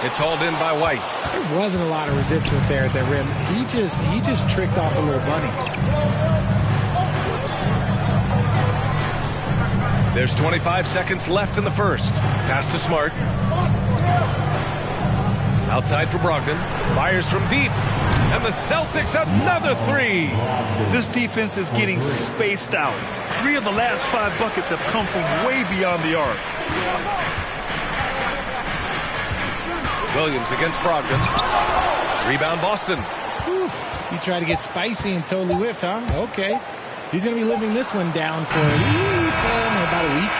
It's hauled in by White. There wasn't a lot of resistance there at the rim. He just tricked off a little bunny. There's 25 seconds left in the first. Pass to Smart. Outside for Brogdon. Fires from deep. And the Celtics another 3. This defense is getting spaced out. 3 of the last 5 buckets have come from way beyond the arc. Williams against Brogdon. Rebound Boston. Whew. You try to get spicy and totally whiffed, huh? Okay. He's going to be living this one down for at least about a week.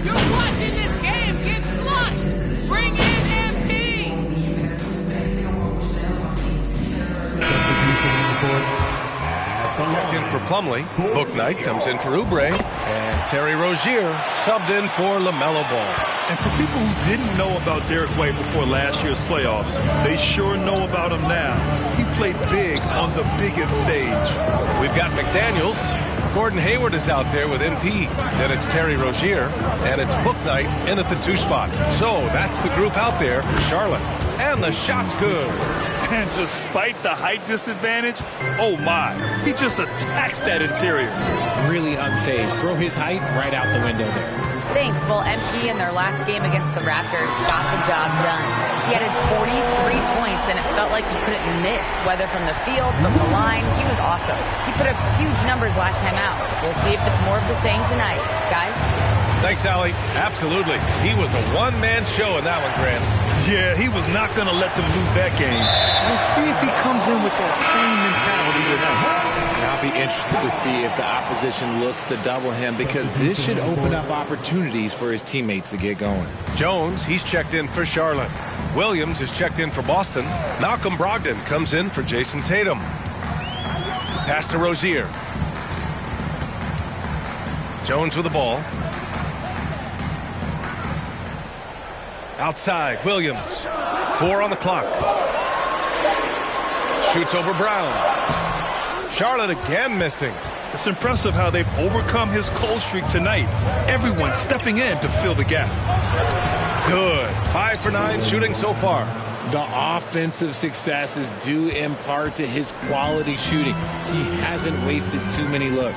You're watching this game get flushed. Bring in MP. Checked in for Plumlee. Bouknight comes in for Oubre. And Terry Rozier subbed in for LaMelo Ball. And for people who didn't know about Derek White before last year's playoffs, they sure know about him now. He played big on the biggest stage. We've got McDaniels. Gordon Hayward is out there with MP. Then it's Terry Rozier. And it's Bouknight in at the 2 spot. So that's the group out there for Charlotte. And the shot's good. And despite the height disadvantage, oh my, he just attacks that interior. Really unfazed. Throw his height right out the window there. Thanks. Well, MP in their last game against the Raptors got the job done. He added 43 points, and it felt like he couldn't miss, whether from the field, from the line. He was awesome. He put up huge numbers last time out. We'll see if it's more of the same tonight. Guys? Thanks, Allie. Absolutely. He was a one-man show in that one, Grant. Yeah, he was not going to let them lose that game. We'll see if he comes in with that same mentality tonight. And I'll be interested to see if the opposition looks to double him, because this should open up opportunities for his teammates to get going. Jones, he's checked in for Charlotte. Williams is checked in for Boston. Malcolm Brogdon comes in for Jason Tatum. Pass to Rozier. Jones with the ball. Outside, Williams. 4 on the clock. Shoots over Brown. Charlotte again missing. It's impressive how they've overcome his cold streak tonight. Everyone stepping in to fill the gap. Good. 5 for 9 shooting so far. The offensive success is due in part to his quality shooting. He hasn't wasted too many looks.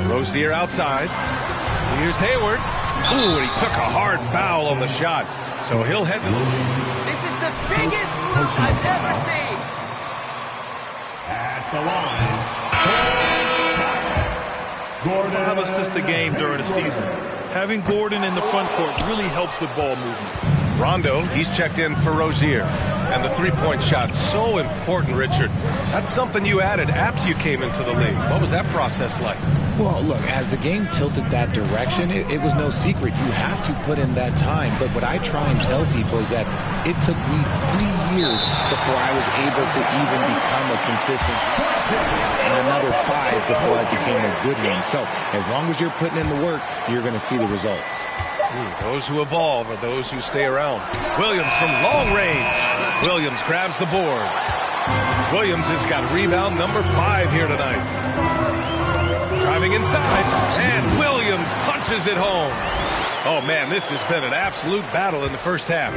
Rozier outside. Here's Hayward. Ooh, and he took a hard foul on the shot. So he'll head to... This is the biggest group I've ever seen. At the line, Gordon. 5 assists a game during the season. Having Gordon in the front court really helps with ball movement. Rondo, he's checked in for Rozier. And the three-point shot, so important, Richard. That's something you added after you came into the league. What was that process like? Well, look, as the game tilted that direction, it was no secret. You have to put in that time. But what I try and tell people is that it took me 3 years before I was able to even become a consistent, and another 5 before I became a good one. So as long as you're putting in the work, you're going to see the results. Those who evolve are those who stay around. Williams from long range. Williams grabs the board. Williams has got rebound number 5 here tonight. Driving inside, and Williams punches it home. Oh, man, this has been an absolute battle in the first half.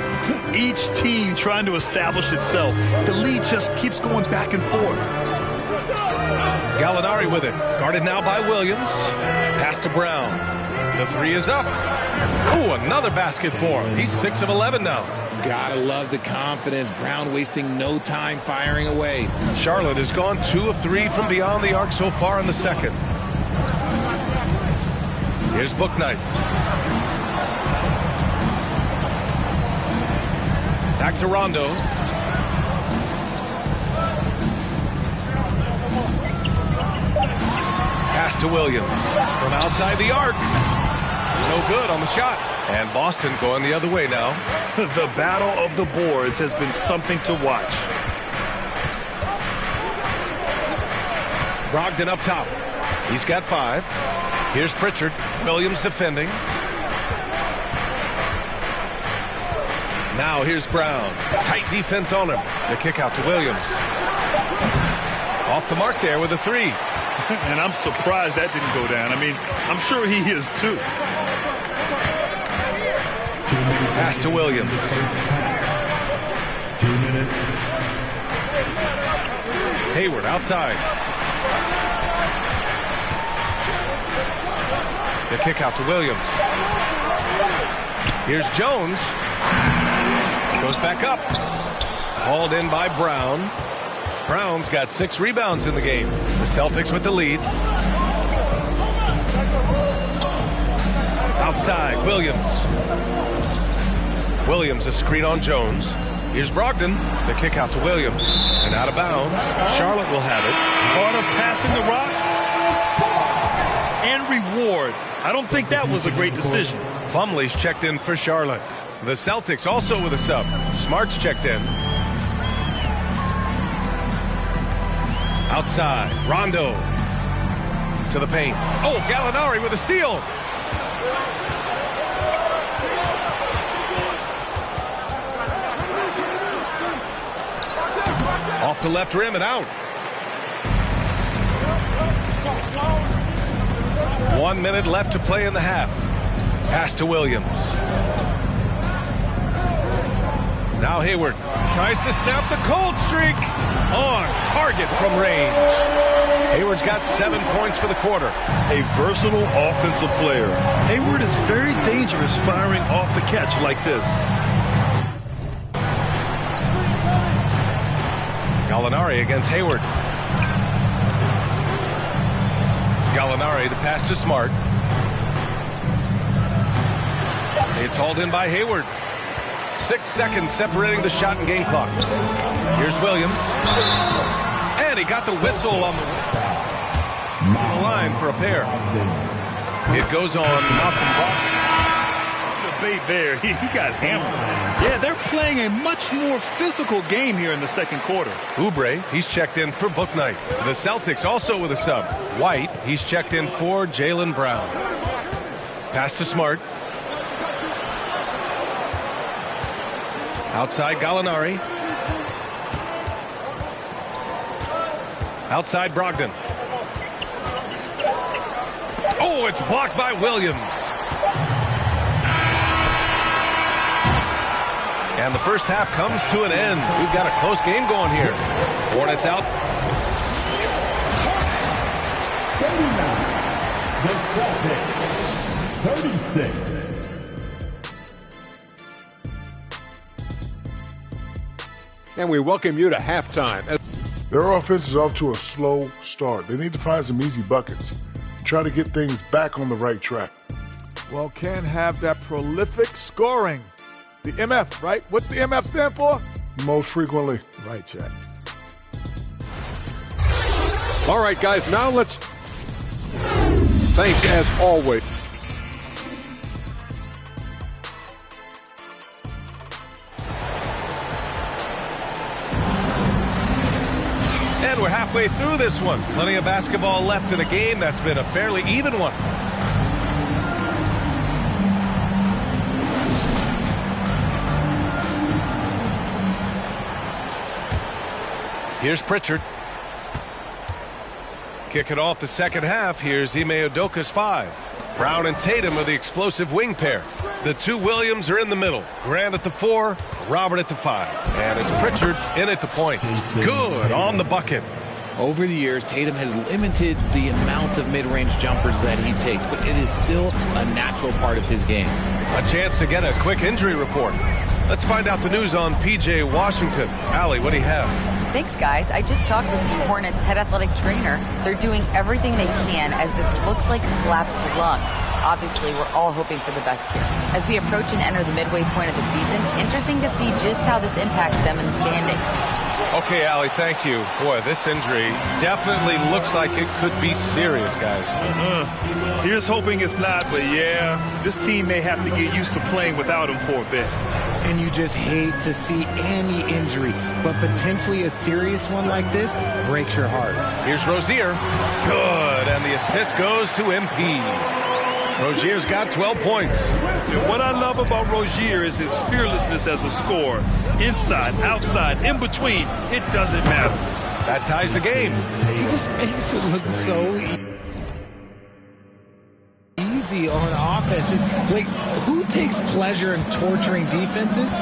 Each team trying to establish itself. The lead just keeps going back and forth. Gallinari with it. Guarded now by Williams. Pass to Brown. The 3 is up. Ooh, another basket for him. He's 6 of 11 now. Gotta love the confidence. Brown wasting no time firing away. Charlotte has gone 2 of 3 from beyond the arc so far in the second. Here's Bouknight. Back to Rondo. Pass to Williams. From outside the arc. No good on the shot. And Boston going the other way now. The battle of the boards has been something to watch. Brogdon up top. He's got 5. Here's Pritchard. Williams defending. Now here's Brown. Tight defense on him. The kick out to Williams. Off the mark there with a 3. And I'm surprised that didn't go down. I mean, I'm sure he is too. Pass to Williams. 2 minutes. Hayward outside. The kick out to Williams. Here's Jones. Goes back up. Hauled in by Brown. Brown's got 6 rebounds in the game. The Celtics with the lead. Outside, Williams. Williams a screen on Jones. Here's Brogdon. The kick out to Williams. And out of bounds. Charlotte will have it. Part of passing the rock and reward. I don't think that was a great decision. Plumlee's checked in for Charlotte. The Celtics also with a sub. Smart's checked in. Outside, Rondo to the paint. Oh, Gallinari with a steal. Off the left rim and out. 1 minute left to play in the half. Pass to Williams. Now Hayward tries to snap the cold streak. On target from range. Hayward's got 7 points for the quarter. A versatile offensive player. Hayward is very dangerous firing off the catch like this. Gallinari against Hayward. Gallinari, the pass to Smart. It's hauled in by Hayward. 6 seconds separating the shot and game clocks. Here's Williams. And he got the whistle on the line for a pair. It goes on. Debate there. He got hammered. Yeah, they're playing a much more physical game here in the second quarter. Oubre, he's checked in for Book Night. The Celtics also with a sub. White, he's checked in for Jaylen Brown. Pass to Smart. Outside Gallinari. Outside Brogdon. Oh, it's blocked by Williams. And the first half comes to an end. We've got a close game going here. Hornets out. The Celtics, 36. And we welcome you to halftime. Their offense is off to a slow start. They need to find some easy buckets. Try to get things back on the right track. Well, can't have that prolific scoring. The MF, right? What's the MF stand for? Most frequently. Right, Jack. All right, guys, now let's... Thanks, as always. And we're halfway through this one. Plenty of basketball left in a game that's been a fairly even one. Here's Pritchard. Kicking off the second half. Here's Ime Udoka's 5. Brown and Tatum are the explosive wing pair. The two Williams are in the middle. Grant at the 4, Robert at the 5. And it's Pritchard in at the point. Good on the bucket. Over the years, Tatum has limited the amount of mid-range jumpers that he takes, but it is still a natural part of his game. A chance to get a quick injury report. Let's find out the news on P.J. Washington. Allie, what do you have? Thanks, guys. I just talked with the Hornets' head athletic trainer. They're doing everything they can as this looks like a collapsed lung. Obviously, we're all hoping for the best here. As we approach and enter the midway point of the season, interesting to see just how this impacts them in the standings. Okay, Allie, thank you. Boy, this injury definitely looks like it could be serious, guys. Here's hoping it's not, but yeah, this team may have to get used to playing without him for a bit. And you just hate to see any injury, but potentially a serious one like this breaks your heart. Here's Rozier. Good, and the assist goes to MP. Rozier's got 12 points. And what I love about Rozier is his fearlessness as a scorer. Inside, outside, in between, it doesn't matter. That ties the game. He just makes it look so easy on offense. Just, like, who takes pleasure in torturing defenses?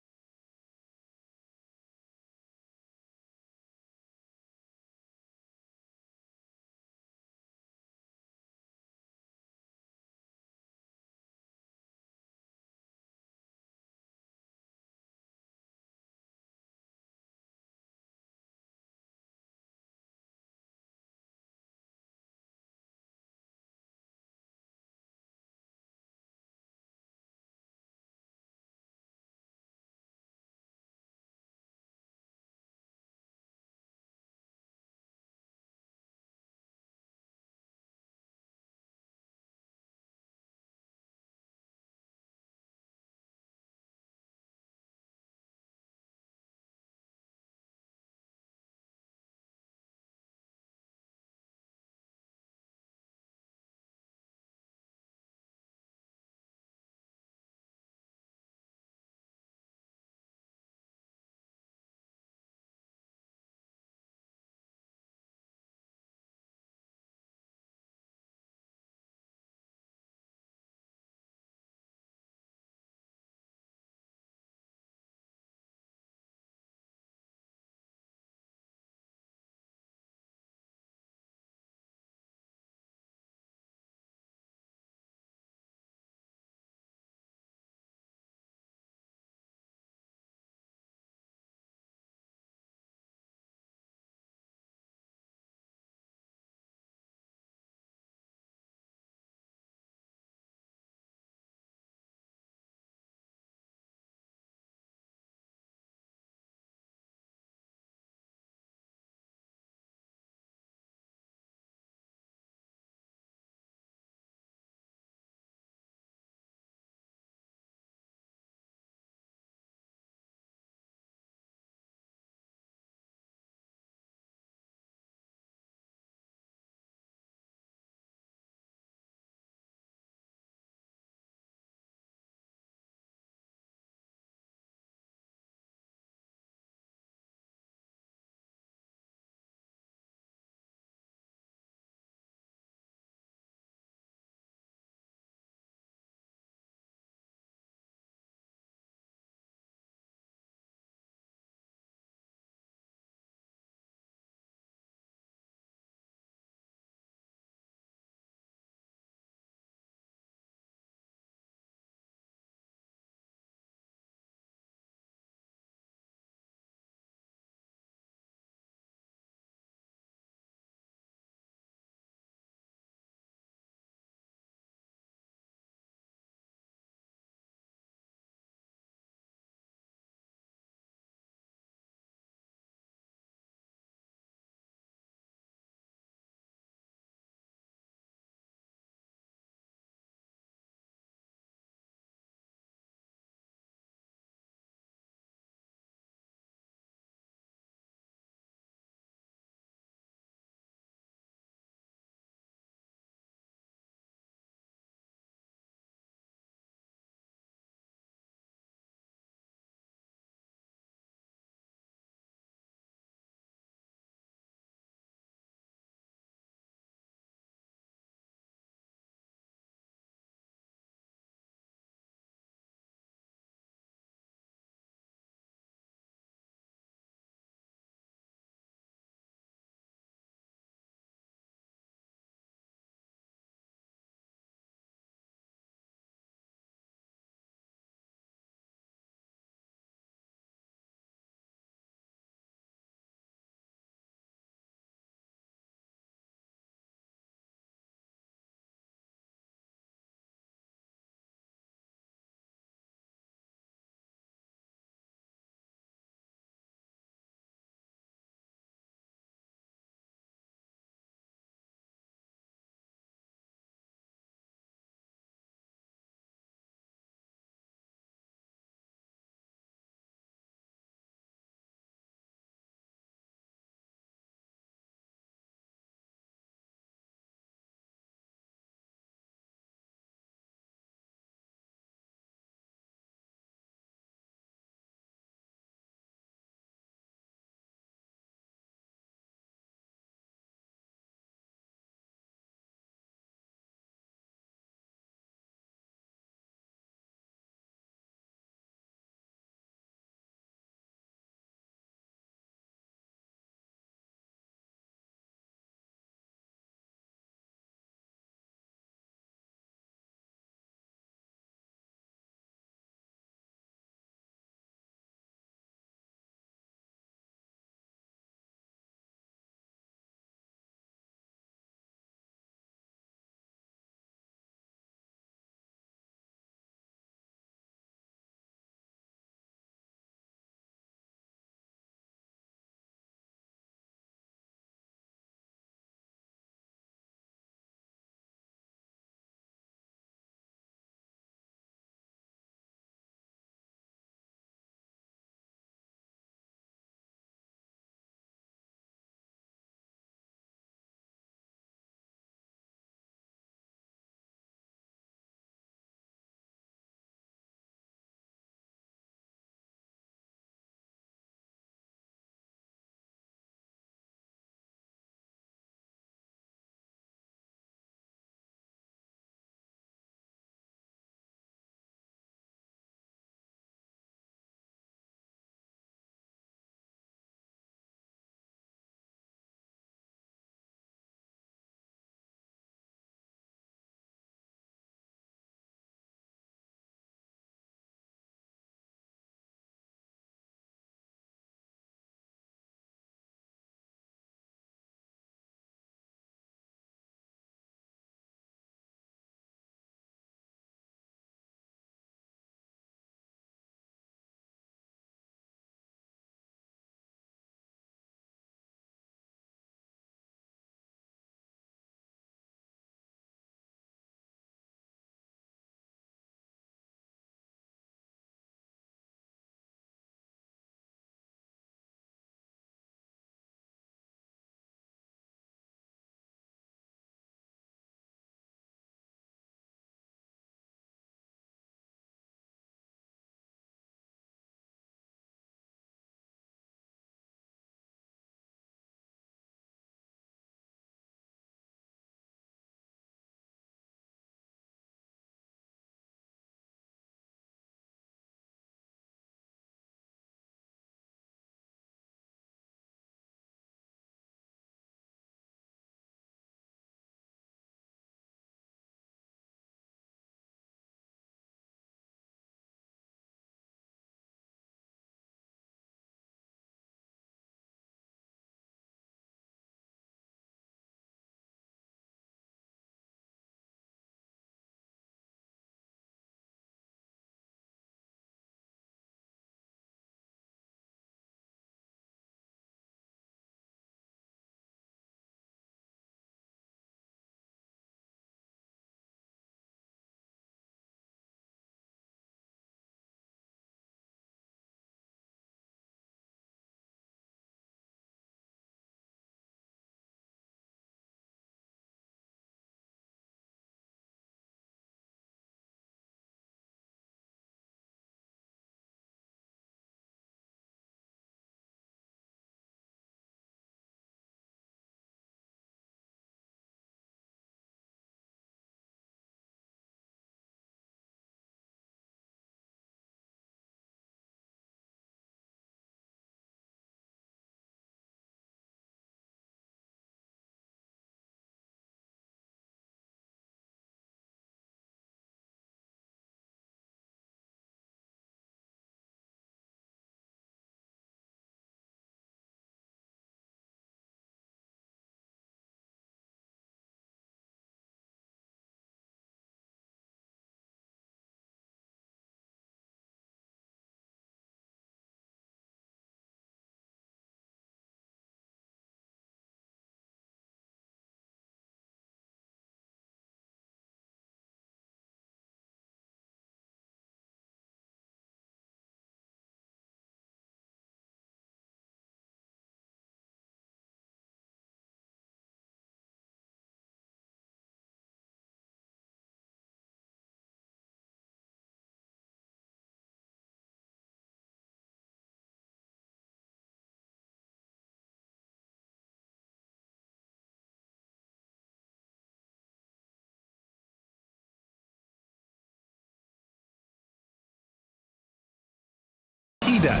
that.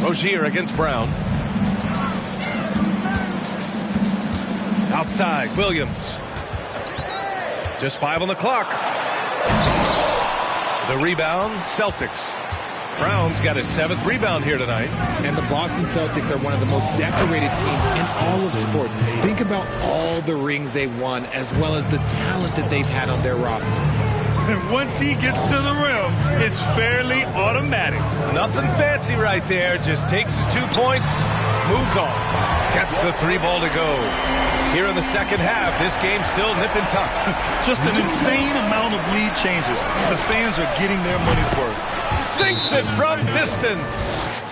Rozier against Brown. Outside, Williams. Just 5 on the clock. The rebound, Celtics. Brown's got his 7th rebound here tonight. And the Boston Celtics are one of the most decorated teams in all of sports. Think about all the rings they've won, as well as the talent that they've had on their roster. And once he gets to the rim, it's fairly automatic. Nothing fancy right there. Just takes his 2 points, moves on. Gets the 3 ball to go. Here in the second half, this game's still nip and tuck. Just an insane amount of lead changes. The fans are getting their money's worth. Sinks it from distance.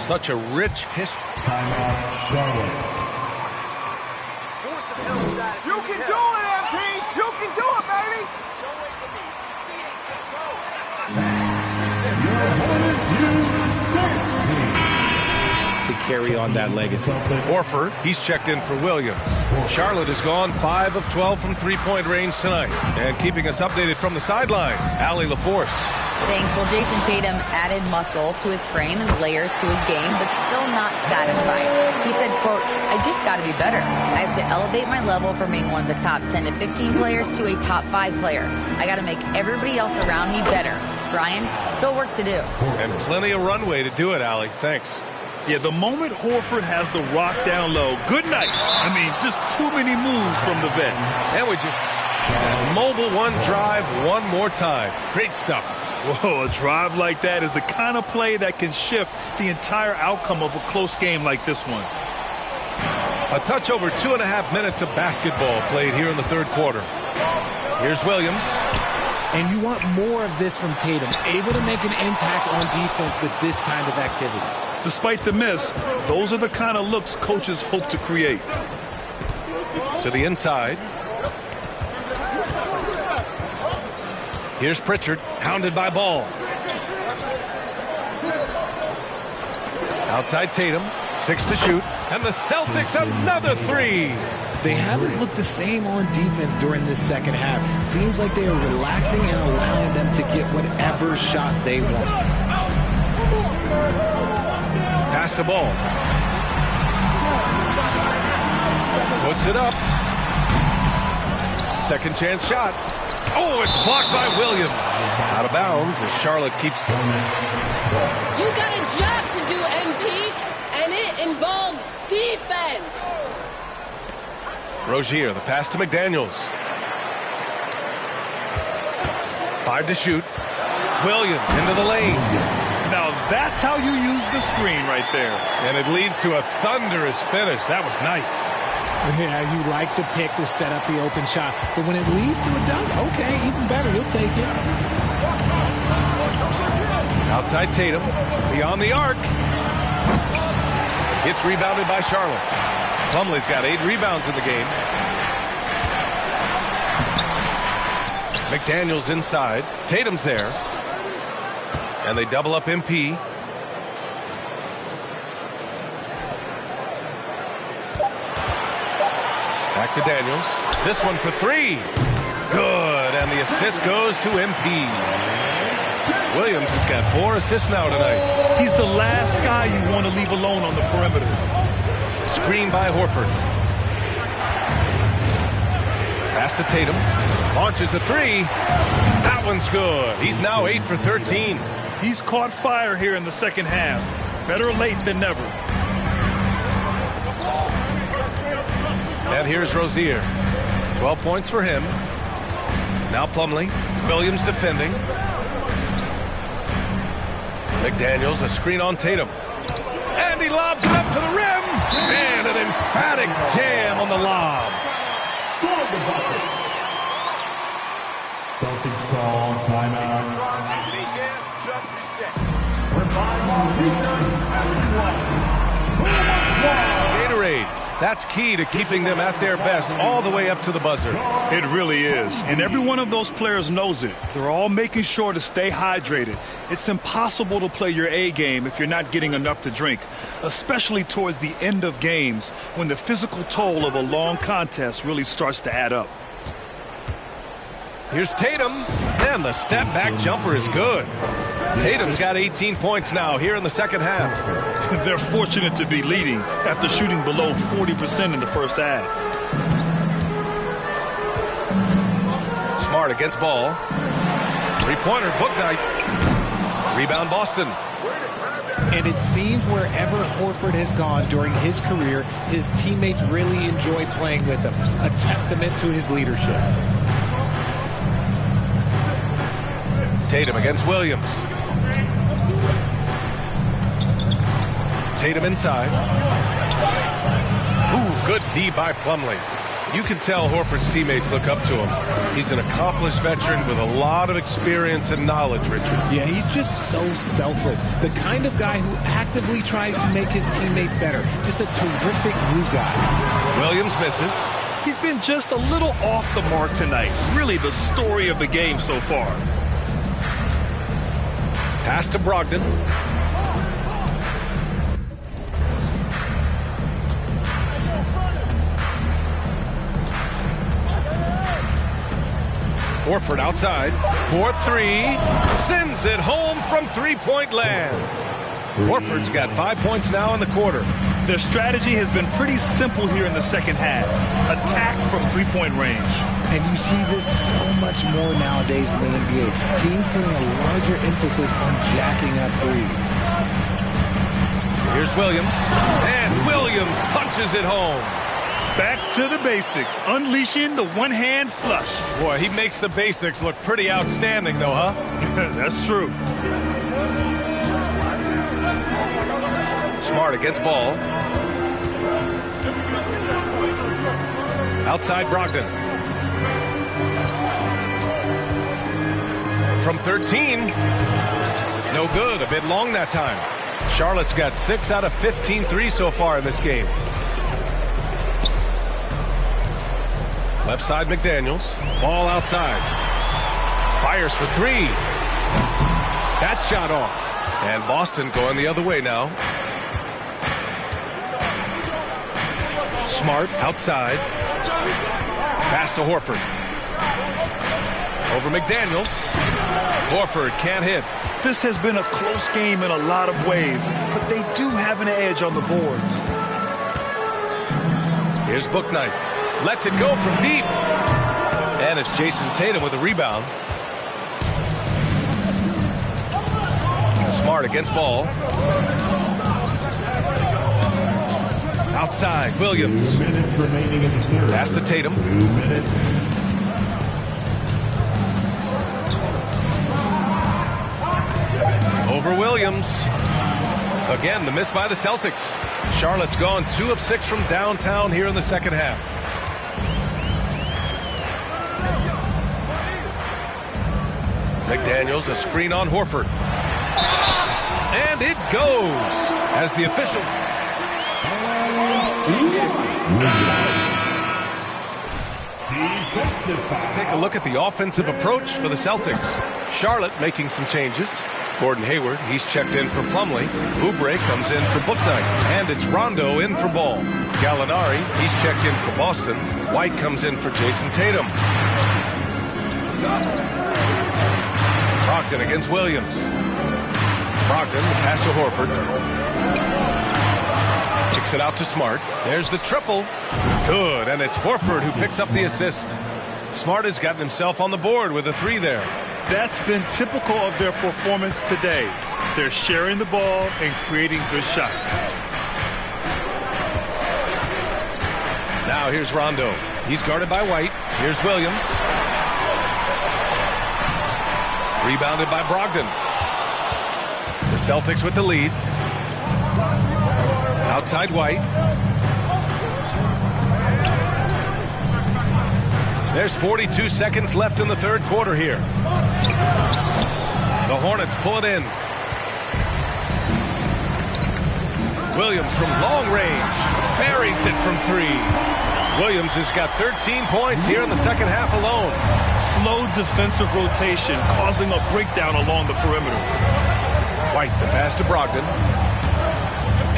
Such a rich history. Timeout, Charlotte. You can do it, MP! You can do it, baby! To carry on that legacy. Horford, he's checked in for Williams. Charlotte has gone 5 of 12 from three-point range tonight. And keeping us updated from the sideline, Allie LaForce. Thanks. Well, Jason Tatum added muscle to his frame and layers to his game, but still not satisfied. He said, quote, I just got to be better. I have to elevate my level from being one of the top 10 to 15 players to a top 5 player. I got to make everybody else around me better. Brian, still work to do. And plenty of runway to do it, Allie. Thanks. Yeah, the moment Horford has the rock down low, good night. I mean, just too many moves from the vet. And we just mobile one drive one more time. Great stuff. Whoa, a drive like that is the kind of play that can shift the entire outcome of a close game like this one. A touch over 2.5 minutes of basketball played here in the third quarter. Here's Williams. And you want more of this from Tatum, able to make an impact on defense with this kind of activity. Despite the miss, those are the kind of looks coaches hope to create. To the inside. Here's Pritchard, hounded by Ball. Outside Tatum, 6 to shoot, and the Celtics another 3. They haven't looked the same on defense during this second half. Seems like they are relaxing and allowing them to get whatever shot they want. Pass to Ball. Puts it up. Second chance shot. Oh, it's blocked by Williams. Out of bounds as Charlotte keeps going. You got a job to do, MP, and it involves defense. Rozier, the pass to McDaniels. 5 to shoot. Williams into the lane. Now that's how you use the screen right there. And it leads to a thunderous finish. That was nice. Yeah, you like the pick to set up the open shot. But when it leads to a dunk, okay, even better. You'll take it. Outside Tatum. Beyond the arc. It's rebounded by Charlotte. Plumlee's got 8 rebounds in the game. McDaniels inside. Tatum's there. And they double up MP. Back to Daniels. This one for 3. Good. And the assist goes to MP. Williams has got 4 assists now tonight. He's the last guy you want to leave alone on the perimeter. Screen by Horford. Pass to Tatum. Launches a 3. That one's good. He's now 8 for 13. He's caught fire here in the second half. Better late than never. And here's Rozier. 12 points for him. Now Plumlee. Williams defending. McDaniels, a screen on Tatum. And he lobs it up to the rim. And an emphatic jam on the lob. Celtics call timeout. Gatorade. That's key to keeping them at their best all the way up to the buzzer. It really is. And every one of those players knows it. They're all making sure to stay hydrated. It's impossible to play your A game if you're not getting enough to drink, especially towards the end of games when the physical toll of a long contest really starts to add up. Here's Tatum. And the step-back jumper is good. Tatum's got 18 points now here in the second half. They're fortunate to be leading after shooting below 40% in the first half. Smart against ball. Three-pointer, book night. Rebound, Boston. And it seems wherever Horford has gone during his career, his teammates really enjoy playing with him. A testament to his leadership. Tatum against Williams. Tatum inside. Ooh, good D by Plumlee. You can tell Horford's teammates look up to him. He's an accomplished veteran with a lot of experience and knowledge, Richard. Yeah, he's just so selfless. The kind of guy who actively tries to make his teammates better. Just a terrific glue guy. Williams misses. He's been just a little off the mark tonight. Really the story of the game so far. Pass to Brogdon. Horford outside. 4-3. Sends it home from three-point land. Horford's got 5 points now in the quarter. Their strategy has been pretty simple here in the second half. Attack from three-point range. And you see this so much more nowadays in the NBA. Teams putting a larger emphasis on jacking up threes. Here's Williams. And Williams punches it home. Back to the basics, unleashing the one-hand flush. Boy, he makes the basics look pretty outstanding, though, huh? That's true. Smart against ball. Outside Brogdon. From 13. No good, a bit long that time. Charlotte's got 6 out of 15 threes so far in this game. Left side, McDaniels. Ball outside. Fires for 3. That shot off. And Boston going the other way now. Smart outside. Pass to Horford. Over McDaniels. Horford can't hit. This has been a close game in a lot of ways, but they do have an edge on the boards. Here's Bouknight. Lets it go from deep. And it's Jason Tatum with a rebound. Smart against ball. Outside, Williams. 2 minutes remaining in the third. Pass to Tatum. 2 minutes. Over Williams. Again, the miss by the Celtics. Charlotte's gone 2 of 6 from downtown here in the second half. McDaniels, a screen on Horford. And it goes as the official. Take a look at the offensive approach for the Celtics. Charlotte making some changes. Gordon Hayward, he's checked in for Plumlee. Oubre comes in for Bouknight. And it's Rondo in for Ball. Gallinari, he's checked in for Boston. White comes in for Jason Tatum. Brogdon against Williams. Brogdon, the pass to Horford. Kicks it out to Smart. There's the triple. Good, and it's Horford who picks up the assist. Smart has gotten himself on the board with a 3 there. That's been typical of their performance today. They're sharing the ball and creating good shots. Now here's Rondo. He's guarded by White. Here's Williams. Rebounded by Brogdon. The Celtics with the lead. Outside White. There's 42 seconds left in the third quarter here. The Hornets pull it in. Williams from long range. Buries it from 3. Williams has got 13 points here in the second half alone. Slow defensive rotation causing a breakdown along the perimeter. White, the pass to Brogdon.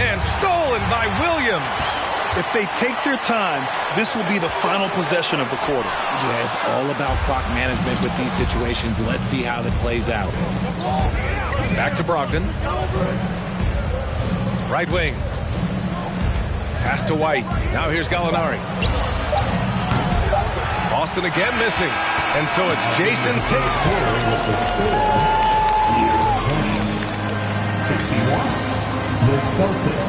And stolen by Williams. If they take their time, this will be the final possession of the quarter. Yeah, it's all about clock management with these situations. Let's see how that plays out. Back to Brogdon. Right wing. Pass to White. Now here's Gallinari. Boston again missing. And so it's Jason Tate. 61. The Celtics.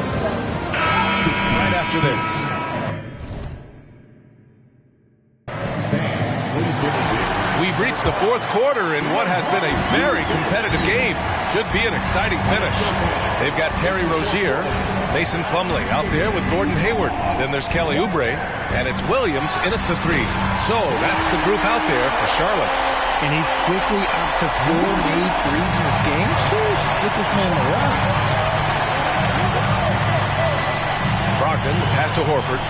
Right after this. We've reached the fourth quarter in what has been a very competitive game. Should be an exciting finish. They've got Terry Rozier, Mason Plumlee out there with Gordon Hayward. Then there's Kelly Oubre, and it's Williams in at the 3. So that's the group out there for Charlotte. And he's quickly up to 4 made threes in this game. Sheesh, get this man the rock. Brogdon, the pass to Horford.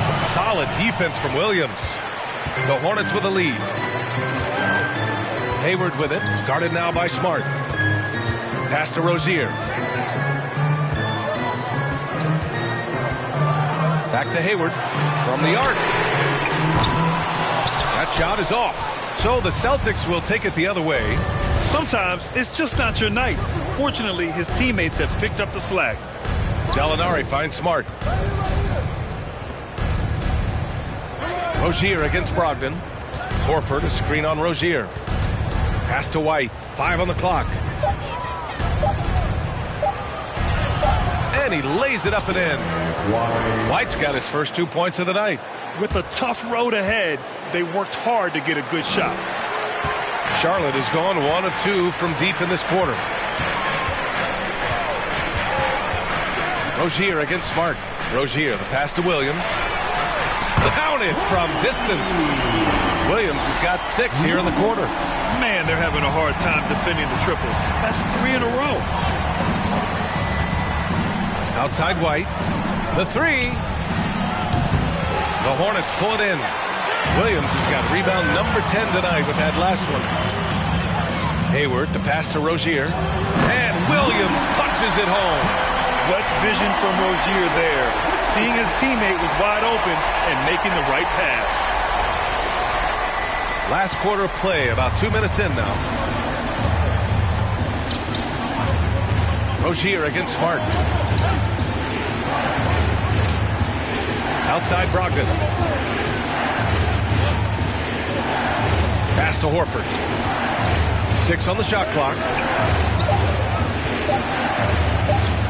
Some solid defense from Williams. The Hornets with a lead. Hayward with it, guarded now by Smart. Pass to Rozier. Back to Hayward from the arc. That shot is off. So the Celtics will take it the other way. Sometimes it's just not your night. Fortunately, his teammates have picked up the slack. Gallinari finds Smart. Rozier against Brogdon. Horford, a screen on Rozier. Pass to White. 5 on the clock. And he lays it up and in. White's got his first 2 points of the night. With a tough road ahead, they worked hard to get a good shot. Charlotte has gone 1 of 2 from deep in this quarter. Rozier against Smart. Rozier, the pass to Williams. Counted from distance. Williams has got 6 here in the quarter. Man, they're having a hard time defending the triple. That's 3 in a row. Outside White. The 3. The Hornets pull it in. Williams has got rebound number 10 tonight with that last one. Hayward, the pass to Rozier. And Williams punches it home. What vision from Rozier there. Seeing his teammate was wide open and making the right pass. Last quarter of play, about 2 minutes in now. Rozier against Smart. Outside Brogdon. Pass to Horford. 6 on the shot clock.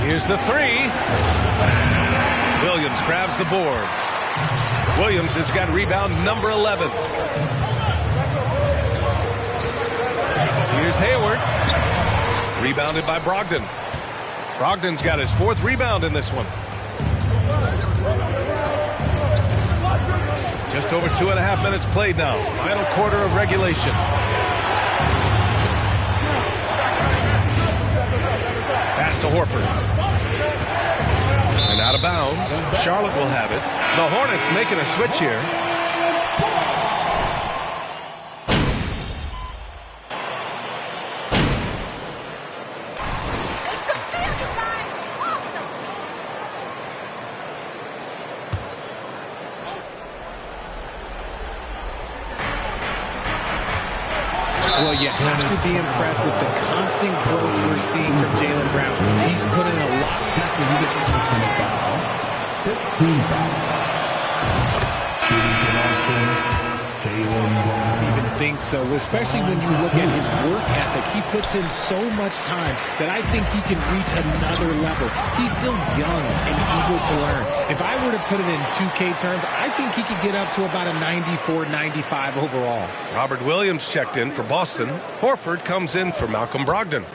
Here's the 3. Williams grabs the board. Williams has got rebound number 11. Here's Hayward. Rebounded by Brogdon. Brogdon's got his 4th rebound in this one. Just over 2.5 minutes played now. Final quarter of regulation. Pass to Horford. And out of bounds. Charlotte will have it. The Hornets making a switch here. Well, you have to be impressed with the constant growth we're seeing from Jaylen Brown. He's put in a lot. 15 foul. Even think so, especially when you look at his work ethic. He puts in so much time that I think he can reach another level. He's still young and eager to learn. If I were to put it in 2K terms, I think he could get up to about a 94, 95 overall. Robert Williams checked in for Boston. Horford comes in for Malcolm Brogdon.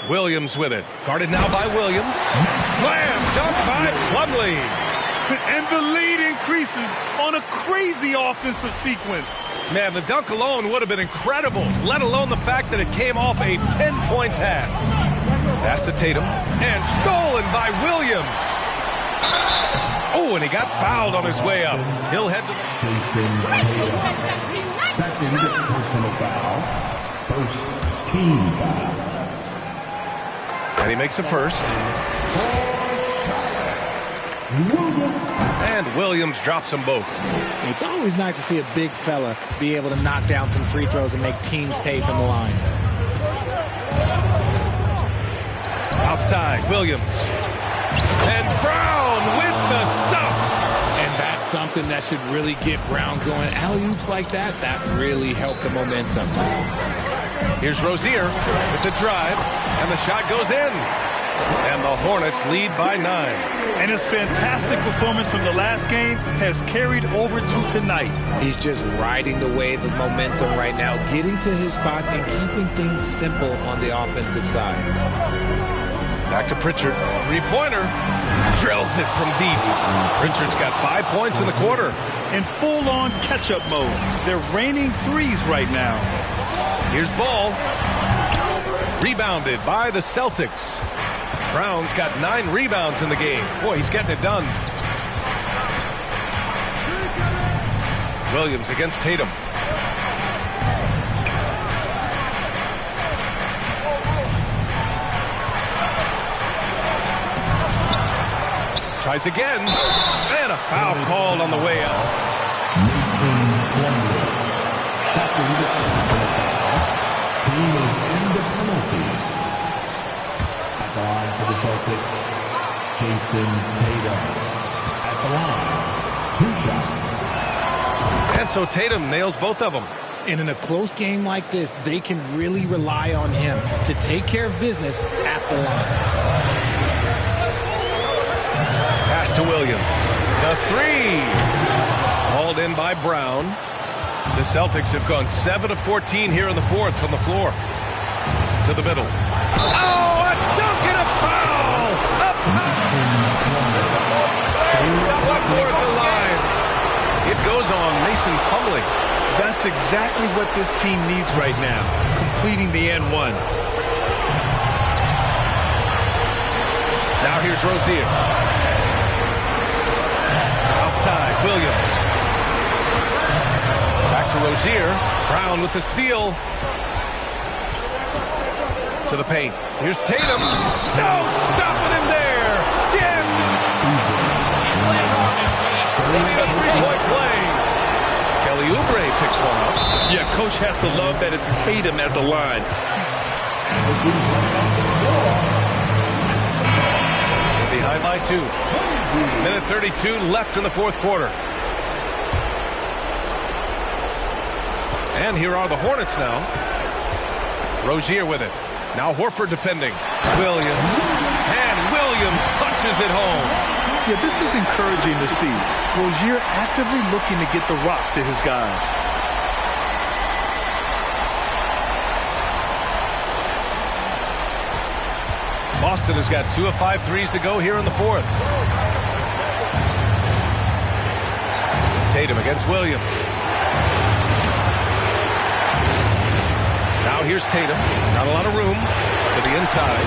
Williams with it. Guarded now by Williams. Slam dunk by Plumlee. And the lead increases on a crazy offensive sequence. Man, the dunk alone would have been incredible, let alone the fact that it came off a pinpoint pass. Pass to Tatum, and stolen by Williams. Oh, and he got fouled on his way up. He'll head to the... Second personal foul. First team foul. And he makes a first. And Williams drops them both. It's always nice to see a big fella be able to knock down some free throws and make teams pay from the line. Outside, Williams. And Brown with the stuff. And that's something that should really get Brown going. Alley-oops like that really help the momentum. Here's Rozier with the drive, and the shot goes in. And the Hornets lead by 9. And his fantastic performance from the last game has carried over to tonight. He's just riding the wave of momentum right now, getting to his spots and keeping things simple on the offensive side. Back to Pritchard. Three-pointer. Drills it from deep. Pritchard's got 5 points in the quarter. In full-on catch-up mode. They're raining threes right now. Here's Ball. Rebounded by the Celtics. Brown's got 9 rebounds in the game. Boy, he's getting it done. Williams against Tatum. Tries again. And a foul called on the way out. Team is in the penalty. At the line for the Celtics, Jason Tatum. At the line, 2 shots. And so Tatum nails both of them. And in a close game like this, they can really rely on him to take care of business at the line. Pass to Williams. The 3. Hauled in by Brown. The Celtics have gone 7 of 14 here in the fourth from the floor. To the middle. Oh, a dunk and a foul! A foul! Toward the line. It goes on Mason Plumlee. That's exactly what this team needs right now. Completing the N1. Now here's Rozier. Outside, Williams. Back to Rozier. Brown with the steal. To the paint. Here's Tatum. No, stopping him there. Jim. They need a 3-point play. Kelly Oubre picks one up. Yeah, coach has to love that it's Tatum at the line. Behind by 2. Minute 32 left in the fourth quarter. And here are the Hornets now. Rozier with it. Now Horford defending. Williams. And Williams punches it home. Yeah, this is encouraging to see. Rozier actively looking to get the rock to his guys. Boston has got 2 of 5 threes to go here in the fourth. Tatum against Williams. Now here's Tatum. Not a lot of room. To the inside.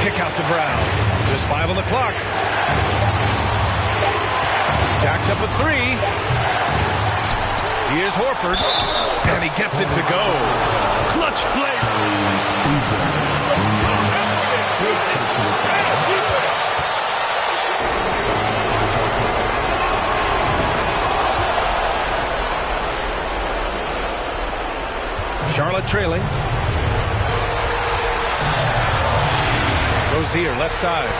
Kick out to Brown. Just 5 on the clock. Jacks up a 3. Here's Horford. And he gets it to go. Clutch play. Charlotte trailing. Rozier left side.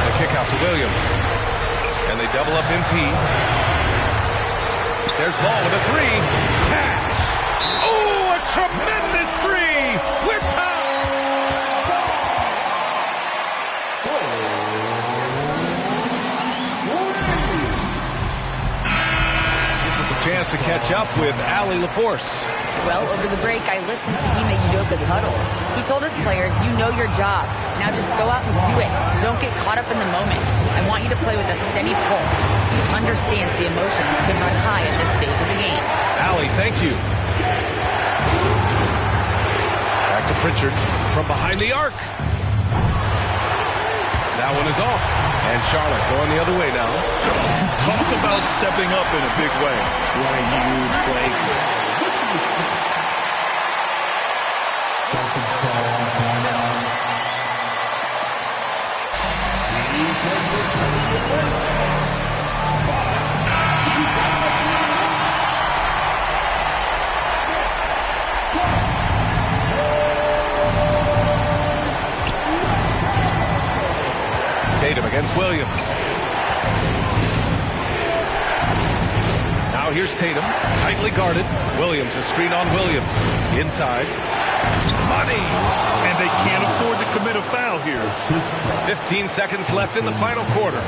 The kick out to Williams. And they double up MP. There's Ball with a 3. Cash. Oh, a tremendous 3. We're tied. Gives us a chance to catch up with Allie LaForce. Well, over the break, I listened to Ime Udoka's huddle. He told his players, you know your job. Now just go out and do it. Don't get caught up in the moment. I want you to play with a steady pulse. He understands the emotions can run high at this stage of the game. Allie, thank you. Back to Pritchard from behind the arc. That one is off. And Charlotte going the other way now. Talk about stepping up in a big way. What a huge play. Tatum against Williams. Now here's Tatum, tightly guarded. Williams, a screen on Williams. Inside. Money! And they can't afford to commit a foul here. 15 seconds left in the final quarter.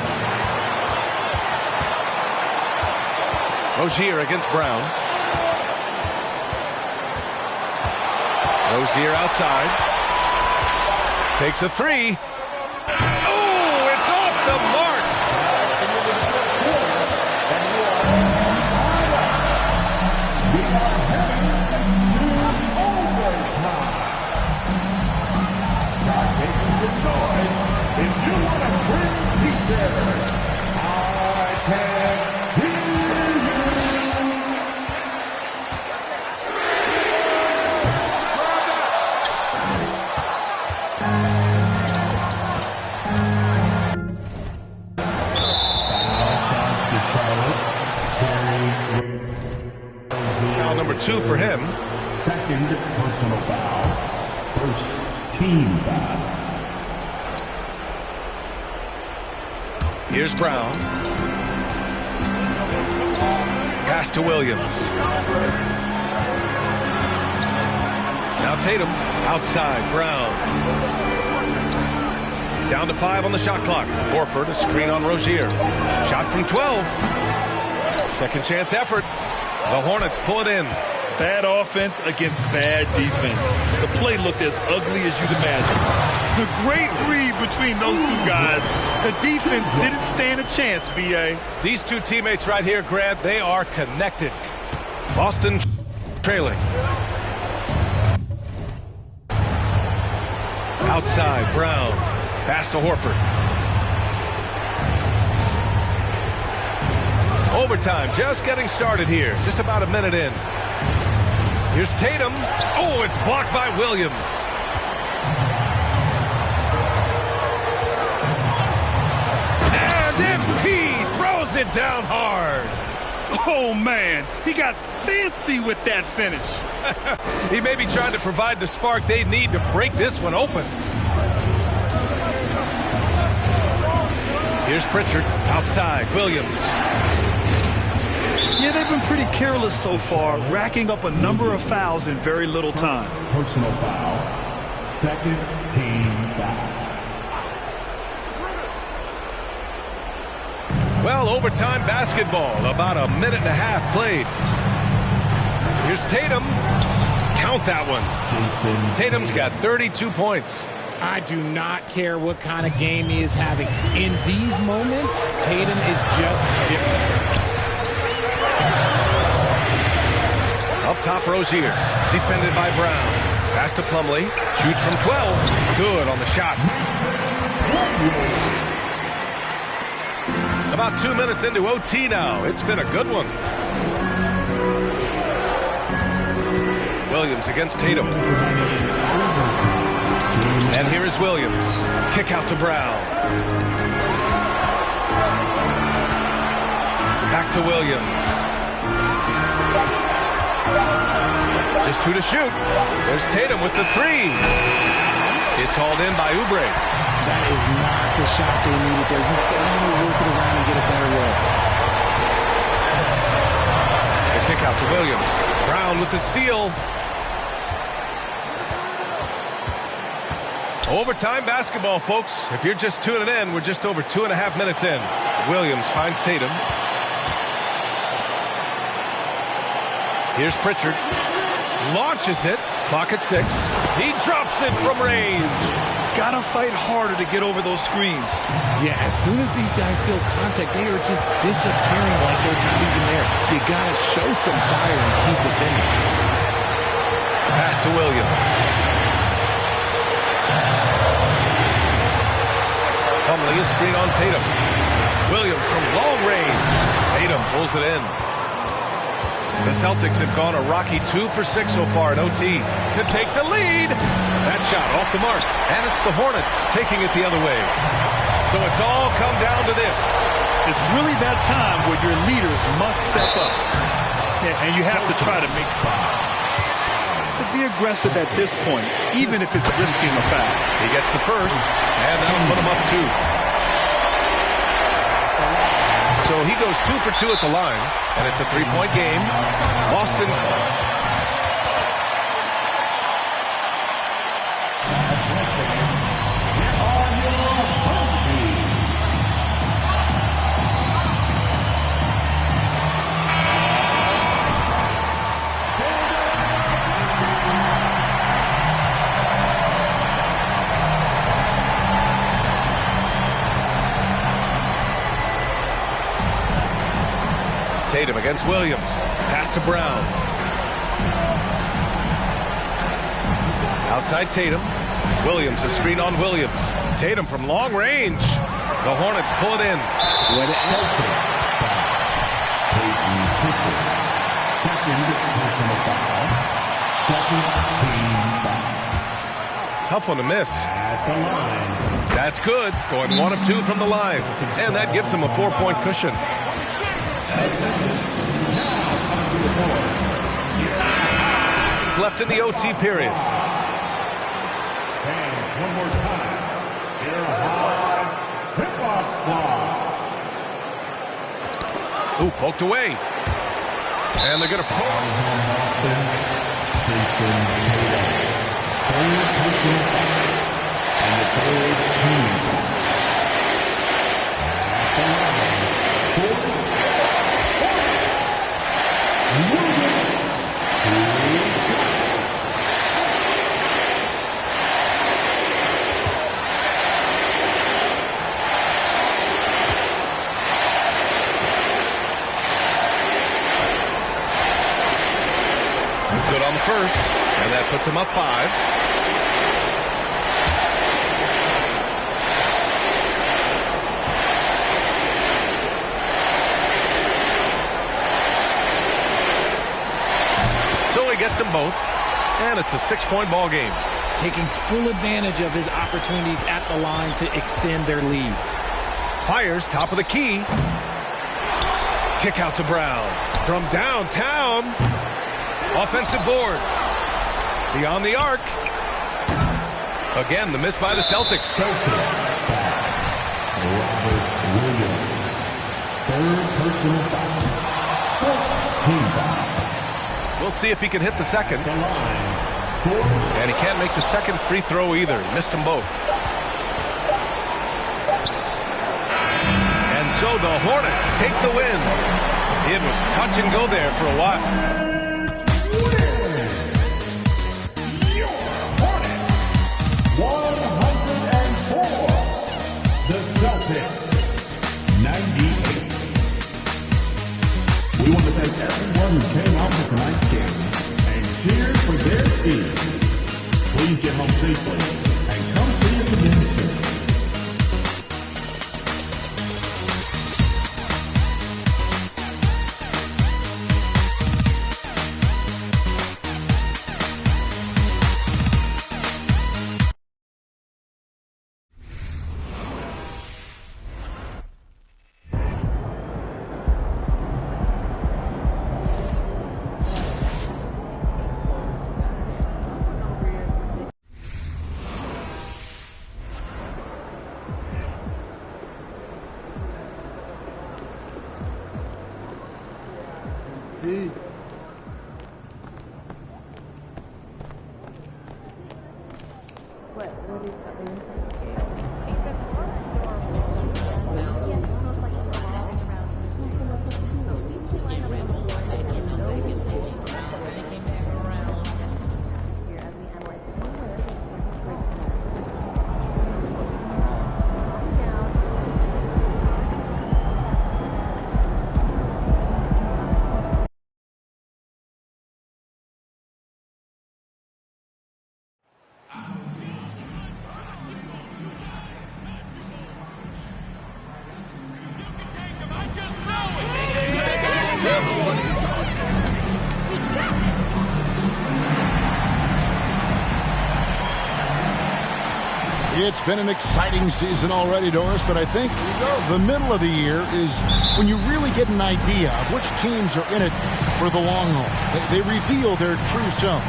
Rozier against Brown. Rozier outside. Takes a three. Oh, it's off the mark. If you want to bring pieces, I can hear Foul number 2 for him. Second personal foul. First team foul. Here's Brown. Pass to Williams. Now Tatum outside. Brown. Down to 5 on the shot clock. Horford, a screen on Rozier. Shot from 12. Second chance effort. The Hornets pull it in. Bad offense against bad defense. The play looked as ugly as you'd imagine. The great read between those two guys. The defense didn't stand a chance, B.A. These two teammates right here, Grant, they are connected. Boston trailing. Outside, Brown. Pass to Horford. Overtime, just getting started here. Just about a minute in. Here's Tatum. Oh, it's blocked by Williams. And MP throws it down hard. Oh, man. He got fancy with that finish. He may be trying to provide the spark they need to break this one open. Here's Pritchard. Outside. Williams. Yeah, they've been pretty careless so far, racking up a number of fouls in very little time. Personal foul. Second team foul. Well, overtime basketball. About a minute and a half played. Here's Tatum. Count that one. Tatum's got 32 points. I do not care what kind of game he is having. In these moments, Tatum is just different. Up top, Rozier. Defended by Brown. Pass to Plumlee. Shoots from 12. Good on the shot. About 2 minutes into OT now. It's been a good one. Williams against Tatum. And here is Williams. Kick out to Brown. Back to Williams. Just 2 to shoot. There's Tatum with the 3. It's hauled in by Oubre. That is not the shot they needed there. You've got to work it around and get a better look. The kick out to Williams. Brown with the steal. Overtime basketball, folks. If you're just tuning in, we're just over 2.5 minutes in. Williams finds Tatum. Here's Pritchard. Launches it. Clock at 6. He drops it from range. Gotta fight harder to get over those screens. Yeah, as soon as these guys feel contact, they are just disappearing like they're not even there. You gotta show some fire and keep defending. Pass to Williams. Plumlee, a screen on Tatum. Williams from long range. Tatum pulls it in. The Celtics have gone a rocky 2 for 6 so far in OT to take the lead. That shot off the mark, and it's the Hornets taking it the other way. So it's all come down to this. It's really that time where your leaders must step up. Yeah, and you have to try to make to be aggressive at this point, even if it's risking a foul. He gets the first, and that'll put him up 2. So he goes 2 for 2 at the line, and it's a 3-point game. Boston. Tatum against Williams. Pass to Brown. Outside Tatum. Williams, a screen on Williams. Tatum from long range. The Hornets pull it in. Tough one to miss. That's good. Going 1 of 2 from the line. And that gives him a 4-point cushion. He's left in the OT period. And one more time. Here are Hip-Hop Squad. Ooh, poked away. And they're going to pull. Good on the first, and that puts him up 5. So he gets them both, and it's a 6-point ball game. Taking full advantage of his opportunities at the line to extend their lead. Fires top of the key. Kick out to Brown from downtown. Offensive board. Beyond the arc. Again, the miss by the Celtics. We'll see if he can hit the second. And he can't make the second free throw either. He missed them both. And so the Hornets take the win. It was touch and go there for a while. We want to thank everyone who came out for tonight's game and cheered for their team. Please get home safely and come see us again soon. It's been an exciting season already, Doris, but I think the middle of the year is when you really get an idea of which teams are in it for the long haul. They reveal their true self.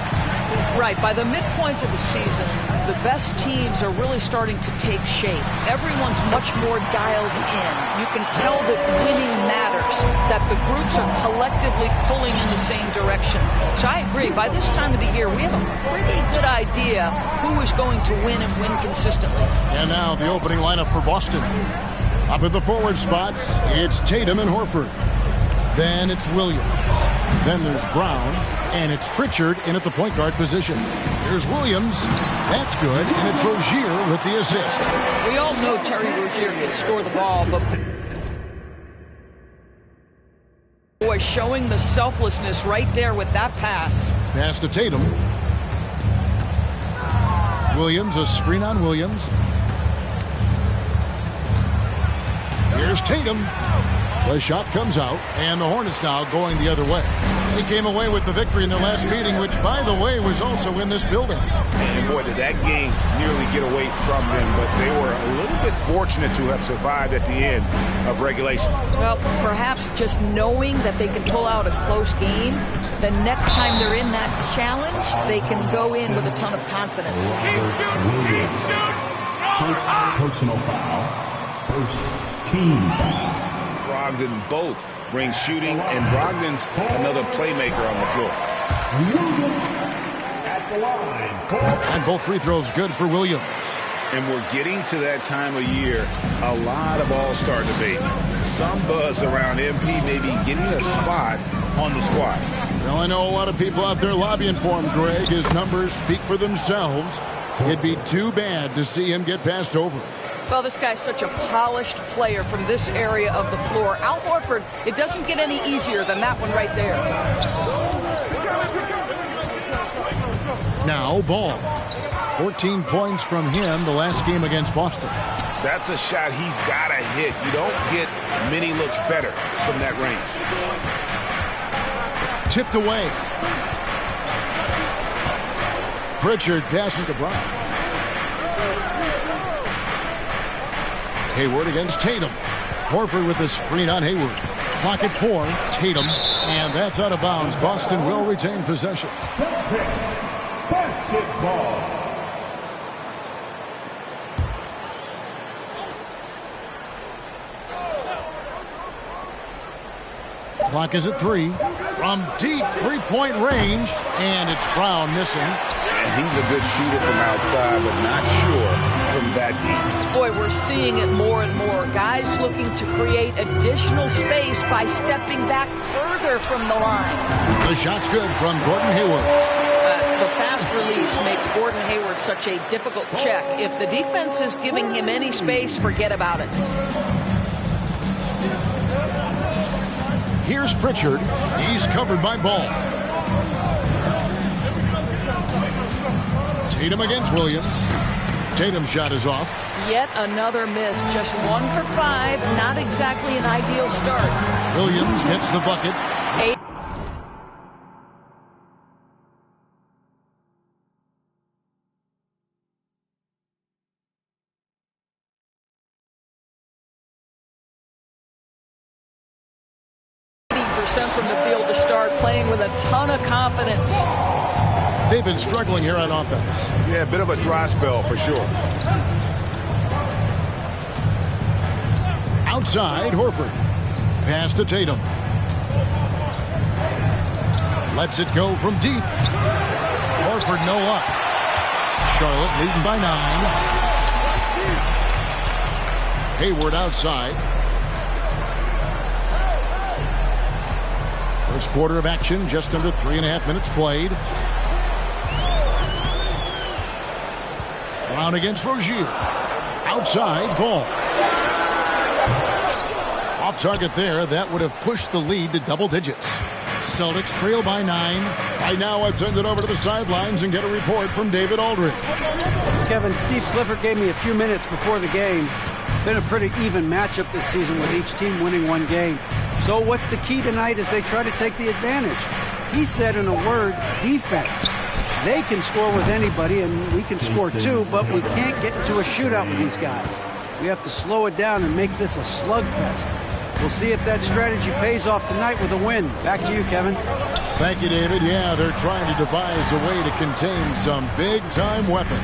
Right. By the midpoint of the season, the best teams are really starting to take shape. Everyone's much more dialed in. You can tell that winning matters, that the groups are collectively pulling in the same direction. So I agree. By this time of the year, we have a pretty good idea who is going to win and win consistently. And now the opening lineup for Boston. Up at the forward spots, it's Tatum and Horford. Then it's Williams. Then there's Brown. And it's Pritchard in at the point guard position. Here's Williams. That's good. And it's Rozier with the assist. We all know Terry Rozier can score the ball, but boy, showing the selflessness right there with that pass. Pass to Tatum. Williams, a screen on Williams. Here's Tatum. The shot comes out, and the Hornets now going the other way. They came away with the victory in their last meeting, which, by the way, was also in this building. And boy, did that game nearly get away from them, but they were a little bit fortunate to have survived at the end of regulation. Well, perhaps just knowing that they can pull out a close game, the next time they're in that challenge, they can go in with a ton of confidence. Keep shooting, keep shooting. Personal foul. First team foul. Brogdon both bring shooting, and Brogdon's another playmaker on the floor. At the line. And both free throws good for Williams. And we're getting to that time of year, a lot of all-star debate. Some buzz around MP maybe getting a spot on the squad. Well, I know a lot of people out there lobbying for him, Greg. His numbers speak for themselves. It'd be too bad to see him get passed over. Well, this guy's such a polished player from this area of the floor. Al Horford, it doesn't get any easier than that one right there. Now, Ball. 14 points from him the last game against Boston. That's a shot he's got to hit. You don't get many looks better from that range. Tipped away. Pritchard passes to Brown. Hayward against Tatum. Horford with the screen on Hayward. Clock at 4. Tatum. And that's out of bounds. Boston will retain possession. Basketball. Clock is at 3. From deep three-point range. And it's Brown missing. And he's a good shooter from outside, but not sure from that deep. Boy, we're seeing it more and more. Guys looking to create additional space by stepping back further from the line. The shot's good from Gordon Hayward. The fast release makes Gordon Hayward such a difficult check. If the defense is giving him any space, forget about it. Here's Pritchard. He's covered by Ball. Tatum against Williams. Tatum's shot is off. Yet another miss. Just 1 for 5. Not exactly an ideal start. Williams gets the bucket. 8. From the field to start, playing with a ton of confidence. They've been struggling here on offense. Yeah, a bit of a dry spell for sure. Outside, Horford. Pass to Tatum. Lets it go from deep. Horford no up. Charlotte leading by 9. Hayward outside. First quarter of action, just under 3.5 minutes played. Brown against Rozier. Outside, Ball. Off target there. That would have pushed the lead to double digits. Celtics trail by 9. Right now, I'd send it over to the sidelines and get a report from David Aldridge. Kevin, Steve Clifford gave me a few minutes before the game. Been a pretty even matchup this season with each team winning one game. So what's the key tonight as they try to take the advantage? He said in a word, defense. They can score with anybody, and we can score too, but we can't get into a shootout with these guys. We have to slow it down and make this a slugfest. We'll see if that strategy pays off tonight with a win. Back to you, Kevin. Thank you, David. Yeah, they're trying to devise a way to contain some big-time weapons.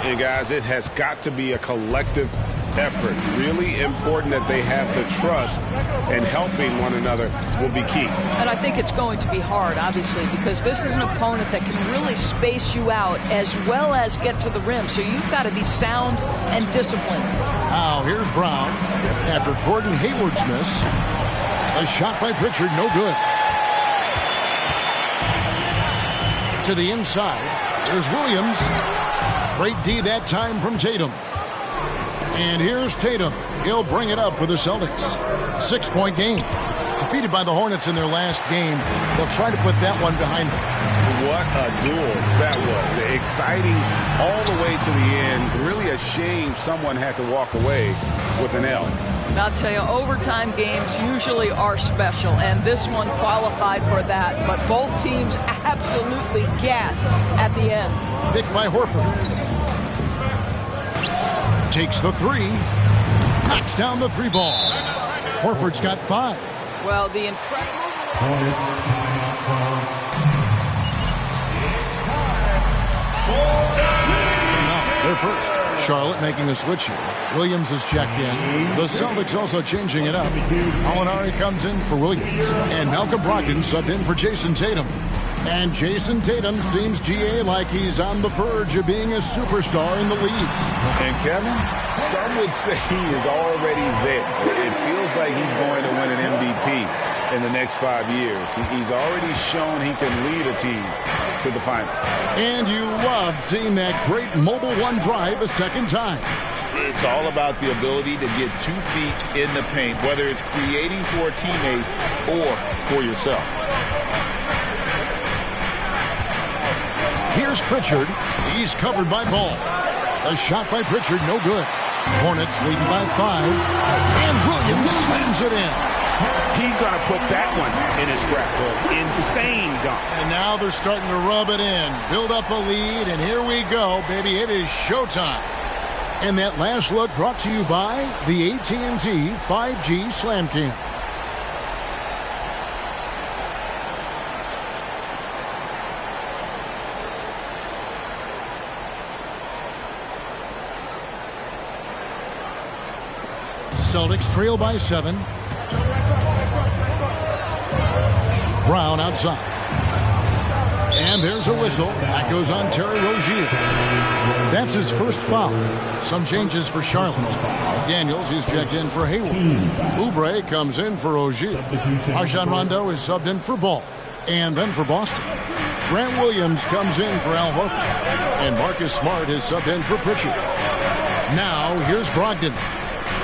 And, guys, it has got to be a collective effort. Really important that they have the trust, and helping one another will be key. And I think it's going to be hard, obviously, because this is an opponent that can really space you out as well as get to the rim. So you've got to be sound and disciplined. Now, here's Brown. After Gordon Hayward's miss, a shot by Pritchard, no good. To the inside, there's Williams. Great D that time from Tatum. And here's Tatum. He'll bring it up for the Celtics. 6-point game. Defeated by the Hornets in their last game. They'll try to put that one behind them. What a duel that was. Exciting all the way to the end. Really a shame someone had to walk away with an L. I'll tell you, overtime games usually are special, and this one qualified for that. But both teams absolutely gasped at the end. Pick by Horford. Takes the three. Knocks down the three ball. Horford's got 5. Well, the incredible... They're first. Charlotte making a switch here. Williams is checked in. The Celtics also changing it up. Molinari comes in for Williams. And Malcolm Brogdon subbed in for Jason Tatum. And Jason Tatum seems, GA, like he's on the verge of being a superstar in the league. And Kevin, some would say he is already there. It feels like he's going to win an MVP in the next 5 years. He's already shown he can lead a team to the final. And you love seeing that great mobile one drive a second time. It's all about the ability to get 2 feet in the paint, whether it's creating for a teammate or for yourself. Here's Pritchard. He's covered by Ball. A shot by Pritchard, no good. Hornets leading by 5. And Williams slams it in. He's going to put that one in his scrapbook. Insane dunk. And now they're starting to rub it in. Build up a lead, and here we go, baby. It is showtime. And that last look brought to you by the AT&T 5G Slam Cam. Celtics trail by 7. Brown outside. And there's a whistle. That goes on Terry Rozier. That's his first foul. Some changes for Charlotte. McDaniels, he's checked in for Hayward. Oubre comes in for Rozier. Rajon Rondo is subbed in for Ball. And then for Boston, Grant Williams comes in for Al Horford. And Marcus Smart is subbed in for Pritchard. Now, here's Brogdon.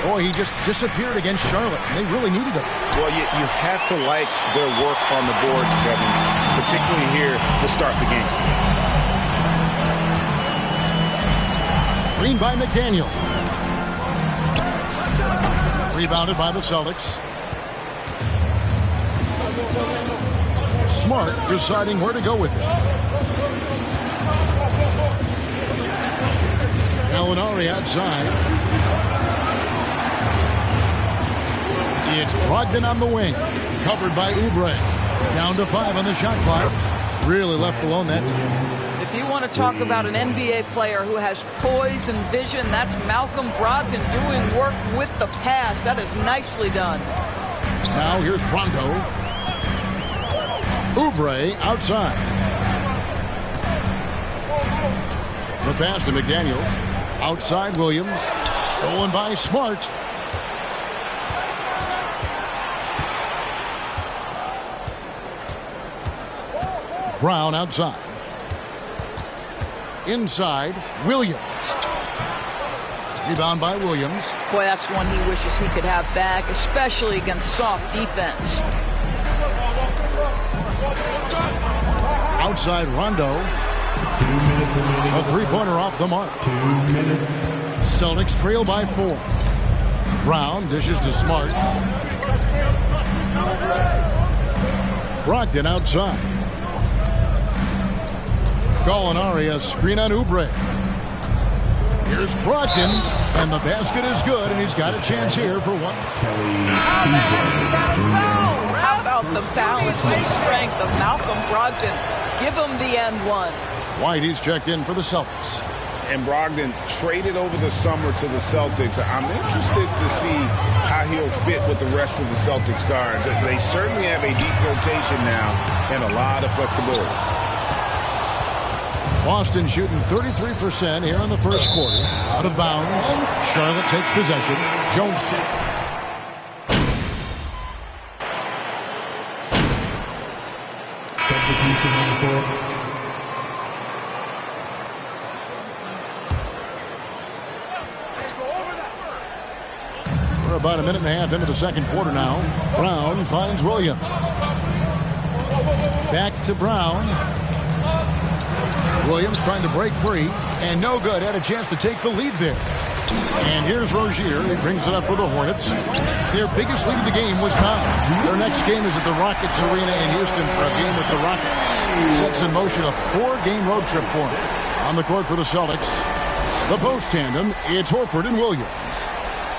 Boy, he just disappeared against Charlotte. They really needed him. Well, you have to like their work on the boards, Kevin, particularly here to start the game. Screen by McDaniel. Rebounded by the Celtics. Smart deciding where to go with it. Molinari outside. It's Brogdon on the wing. Covered by Oubre. Down to 5 on the shot clock. Really left alone that time. If you want to talk about an NBA player who has poise and vision, that's Malcolm Brogdon doing work with the pass. That is nicely done. Now here's Rondo. Oubre outside. The pass to McDaniels. Outside Williams. Stolen by Smart. Brown outside. Inside, Williams. Rebound by Williams. Boy, that's one he wishes he could have back, especially against soft defense. Outside Rondo. A three-pointer off the mark. Celtics trail by 4. Brown dishes to Smart. Brogdon outside. Gallinari, a screen on Oubre. Here's Brogdon, and the basket is good, and he's got a chance here for one. How about the balance and strength of Malcolm Brogdon? Give him the N1. White, he's checked in for the Celtics. And Brogdon traded over the summer to the Celtics. I'm interested to see how he'll fit with the rest of the Celtics guards. They certainly have a deep rotation now and a lot of flexibility. Boston shooting 33% here in the first quarter. Out of bounds. Charlotte takes possession. Jones check. We're about a minute and a half into the second quarter now. Brown finds Williams. Back to Brown. Williams trying to break free, and no good. Had a chance to take the lead there. And here's Rozier. He brings it up for the Hornets. Their biggest lead of the game was 9. Their next game is at the Rockets Arena in Houston for a game with the Rockets. Sets in motion a 4-game road trip for them. On the court for the Celtics, the post tandem, it's Horford and Williams.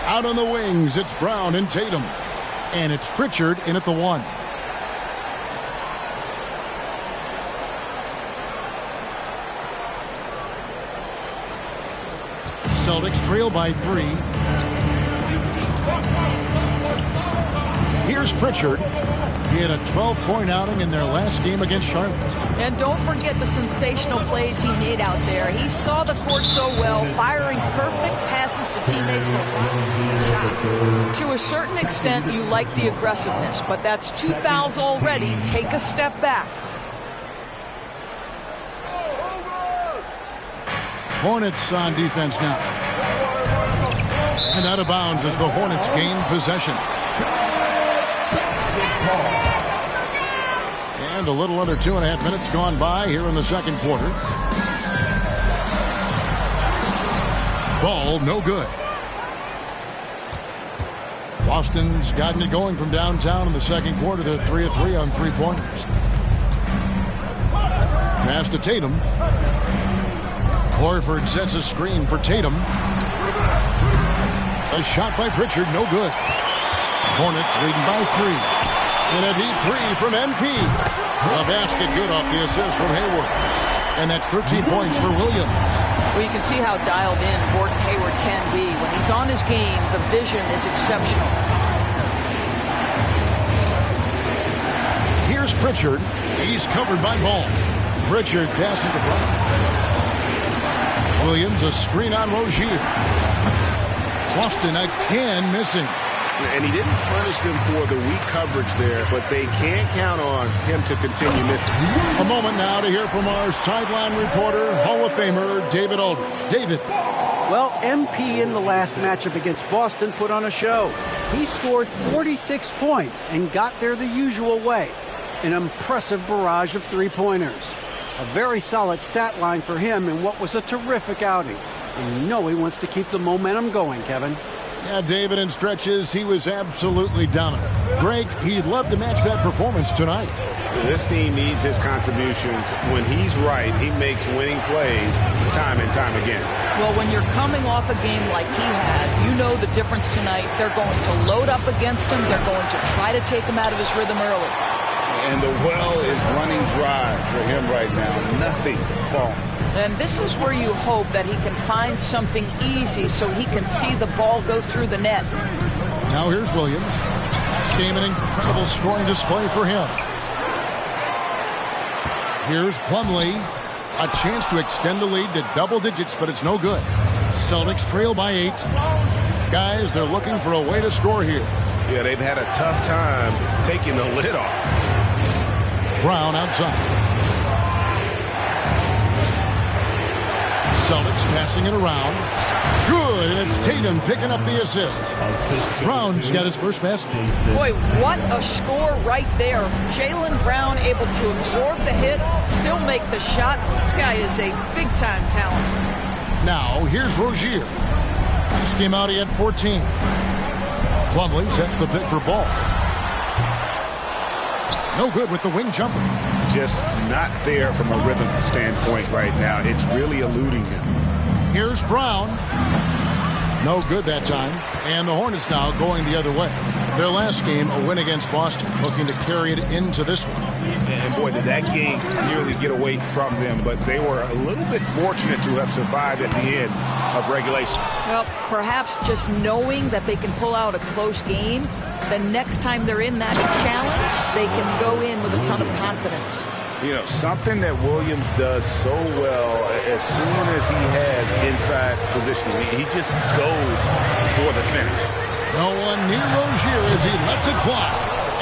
Out on the wings, it's Brown and Tatum. And it's Pritchard in at the 1. Celtics trail by 3. Here's Pritchard. He had a 12-point outing in their last game against Charlotte. And don't forget the sensational plays he made out there. He saw the court so well, firing perfect passes to teammates for shots. To a certain extent, you like the aggressiveness, but that's 2 fouls already. Take a step back. Hornets on defense now. And out of bounds as the Hornets gain possession. And a little under 2.5 minutes gone by here in the second quarter. Ball no good. Boston's gotten it going from downtown in the second quarter. They're 3 of 3 on 3-pointers. Pass to Tatum. Horford sets a screen for Tatum. A shot by Pritchard, no good. Hornets leading by 3. And a deep 3 from MP. A basket good off the assist from Hayward. And that's 13 points for Williams. Well, you can see how dialed in Gordon Hayward can be. When he's on his game, the vision is exceptional. Here's Pritchard. He's covered by Ball. Pritchard passing to Brown. Williams, a screen on Rozier. Boston again missing. And he didn't punish them for the weak coverage there, but they can't count on him to continue missing. A moment now to hear from our sideline reporter, Hall of Famer David Aldridge. David. Well, MP in the last matchup against Boston put on a show. He scored 46 points and got there the usual way. An impressive barrage of 3-pointers. A very solid stat line for him in what was a terrific outing. And you know he wants to keep the momentum going, Kevin. Yeah, David, in stretches, he was absolutely dominant. Greg, he'd love to match that performance tonight. This team needs his contributions. When he's right, he makes winning plays time and time again. Well, when you're coming off a game like he had, you know the difference tonight. They're going to load up against him. They're going to try to take him out of his rhythm early. And the well is running dry for him right now. Nothing falling. And this is where you hope that he can find something easy so he can see the ball go through the net. Now here's Williams. This game an incredible scoring display for him. Here's Plumlee. A chance to extend the lead to double digits, but it's no good. Celtics trail by 8. Guys, they're looking for a way to score here. Yeah, they've had a tough time taking the lid off. Brown outside. Celtics passing it around. Good, and it's Tatum picking up the assist. Brown's got his first basket. Boy, what a score right there. Jaylen Brown able to absorb the hit, still make the shot. This guy is a big-time talent. Now, here's Rozier. This game out, he had 14. Plumlee sets the pick for Ball. No good with the wing jumper. just not there from a rhythm standpoint right now. It's really eluding him. Here's Brown. No good that time. And the Hornets now going the other way. Their last game, a win against Boston, looking to carry it into this one. And boy, did that game nearly get away from them, but they were a little bit fortunate to have survived at the end of regulation. Well, perhaps just knowing that they can pull out a close game, the next time they're in that challenge, they can go in with a ton of confidence. You know, something that Williams does so well, as soon as he has inside positioning, he just goes for the finish. No one near Rozier as he lets it fly.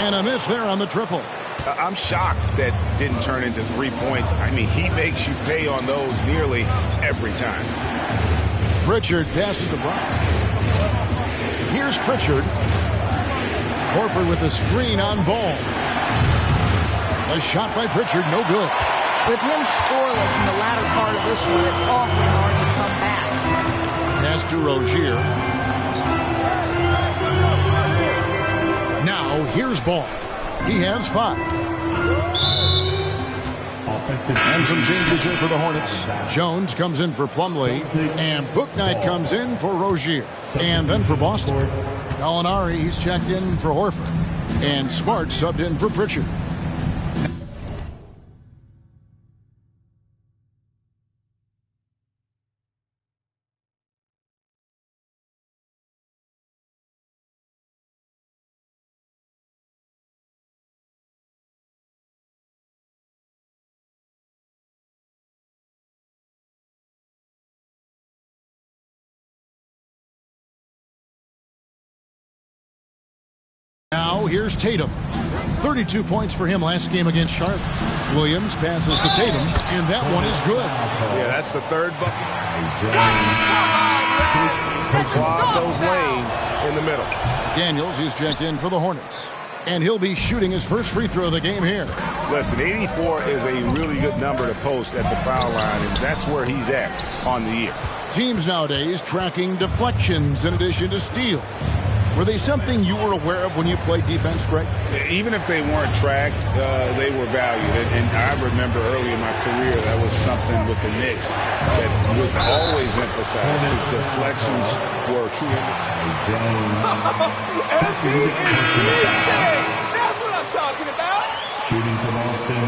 And a miss there on the triple. I'm shocked that didn't turn into 3 points. I mean, he makes you pay on those nearly every time. Pritchard passes to Brown. Here's Pritchard. Horford with the screen on Ball. A shot by Pritchard, no good. With him scoreless in the latter part of this one, it's awfully hard to come back. Pass to Rozier. Now here's Ball. He has 5. And some changes here for the Hornets. Jones comes in for Plumlee, and Bouknight comes in for Rozier. And then for Boston, Gallinari, he's checked in for Horford. And Smart subbed in for Pritchard. Now here's Tatum. 32 points for him last game against Charlotte. Williams passes to Tatum, and that one is good. Yeah, that's the third bucket. Clog those lanes in the middle. Daniels is checked in for the Hornets. And he'll be shooting his first free throw of the game here. Listen, 84 is a really good number to post at the foul line, and that's where he's at on the year. Teams nowadays tracking deflections in addition to steals. Were they something you were aware of when you played defense, Greg? Even if they weren't tracked, they were valued. And I remember early in my career, that was something with the Knicks that was always emphasized, because deflections were true. That's what I'm talking about. Shooting from Boston,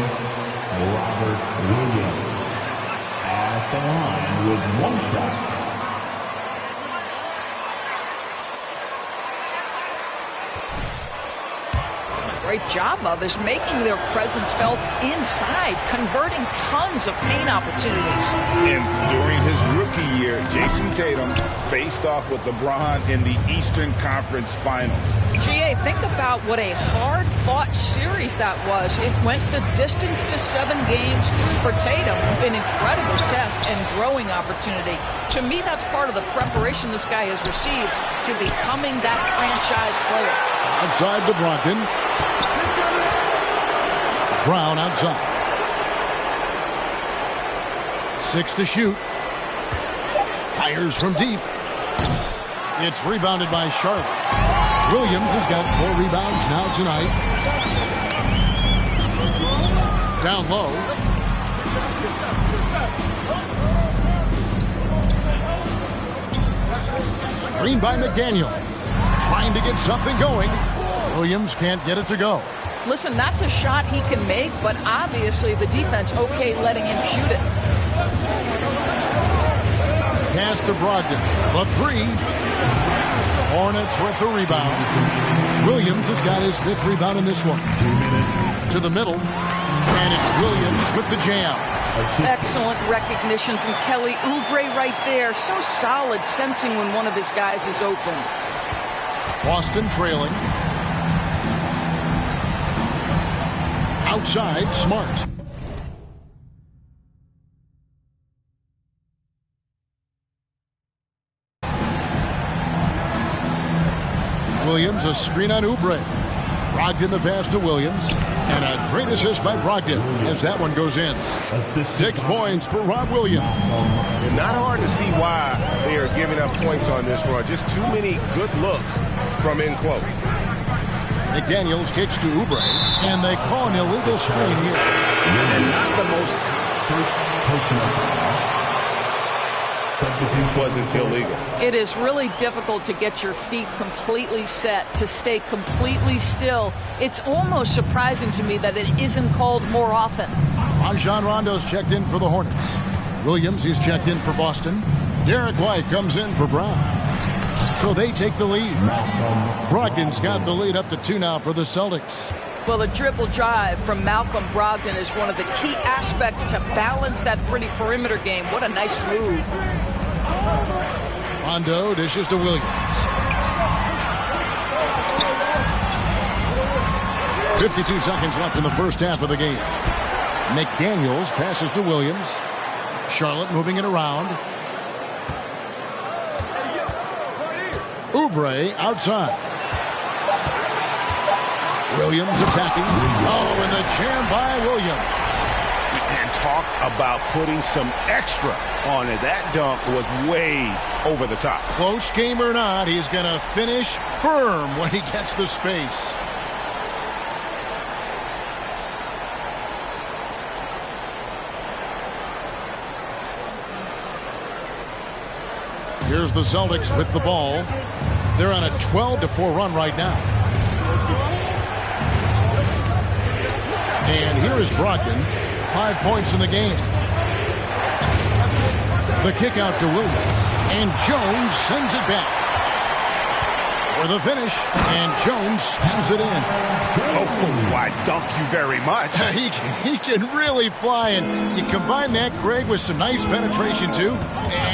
Robert Williams. At the line with 1 shot. Great job of is making their presence felt inside, converting tons of paint opportunities. And during his rookie year, Jason Tatum faced off with LeBron in the Eastern Conference Finals. GA, think about what a hard-fought series that was. It went the distance to 7 games for Tatum, an incredible test and growing opportunity. To me, that's part of the preparation this guy has received to becoming that franchise player. Outside to Brogdon. Brown outside. 6 to shoot. Fires from deep. It's rebounded by Charlotte. Williams has got 4 rebounds now tonight. Down low. Screen by McDaniel. Trying to get something going. Williams can't get it to go. Listen, that's a shot he can make, but obviously the defense okay letting him shoot it. Pass to Brogdon. The 3. Hornets with the rebound. Williams has got his 5th rebound in this one. 2 minutes. To the middle. And it's Williams with the jam. Excellent recognition from Kelly Oubre right there. So solid, sensing when one of his guys is open. Boston trailing. Outside, Smart. Williams, a screen on Oubre. Brogdon the pass to Williams. And a great assist by Brogdon as that one goes in. 6 points for Rob Williams. And not hard to see why they are giving up points on this run. Just too many good looks from in close. McDaniels kicks to Oubre, and they call an illegal screen here. and not the most. Wasn't illegal. It is really difficult to get your feet completely set, to stay completely still. It's almost surprising to me that it isn't called more often. Rajon Rondo's checked in for the Hornets. Williams, he's checked in for Boston. Derek White comes in for Brown. So they take the lead. Brogdon's got the lead up to 2 now for the Celtics. Well, the dribble drive from Malcolm Brogdon is one of the key aspects to balance that pretty perimeter game. What a nice move. Rondo dishes to Williams. 52 seconds left in the first half of the game. McDaniels passes to Williams. Charlotte moving it around. Oubre outside. Williams attacking. Oh, and the jam by Williams. And talk about putting some extra on it. That dunk was way over the top. Close game or not, he's going to finish firm when he gets the space. Here's the Celtics with the ball. They're on a 12-4 run right now. And here is Brogdon. 5 points in the game. The kick out to Williams. And Jones sends it back. For the finish. And Jones stabs it in. Oh, I dunk you very much. He can really fly. And you combine that, Greg, with some nice penetration, too.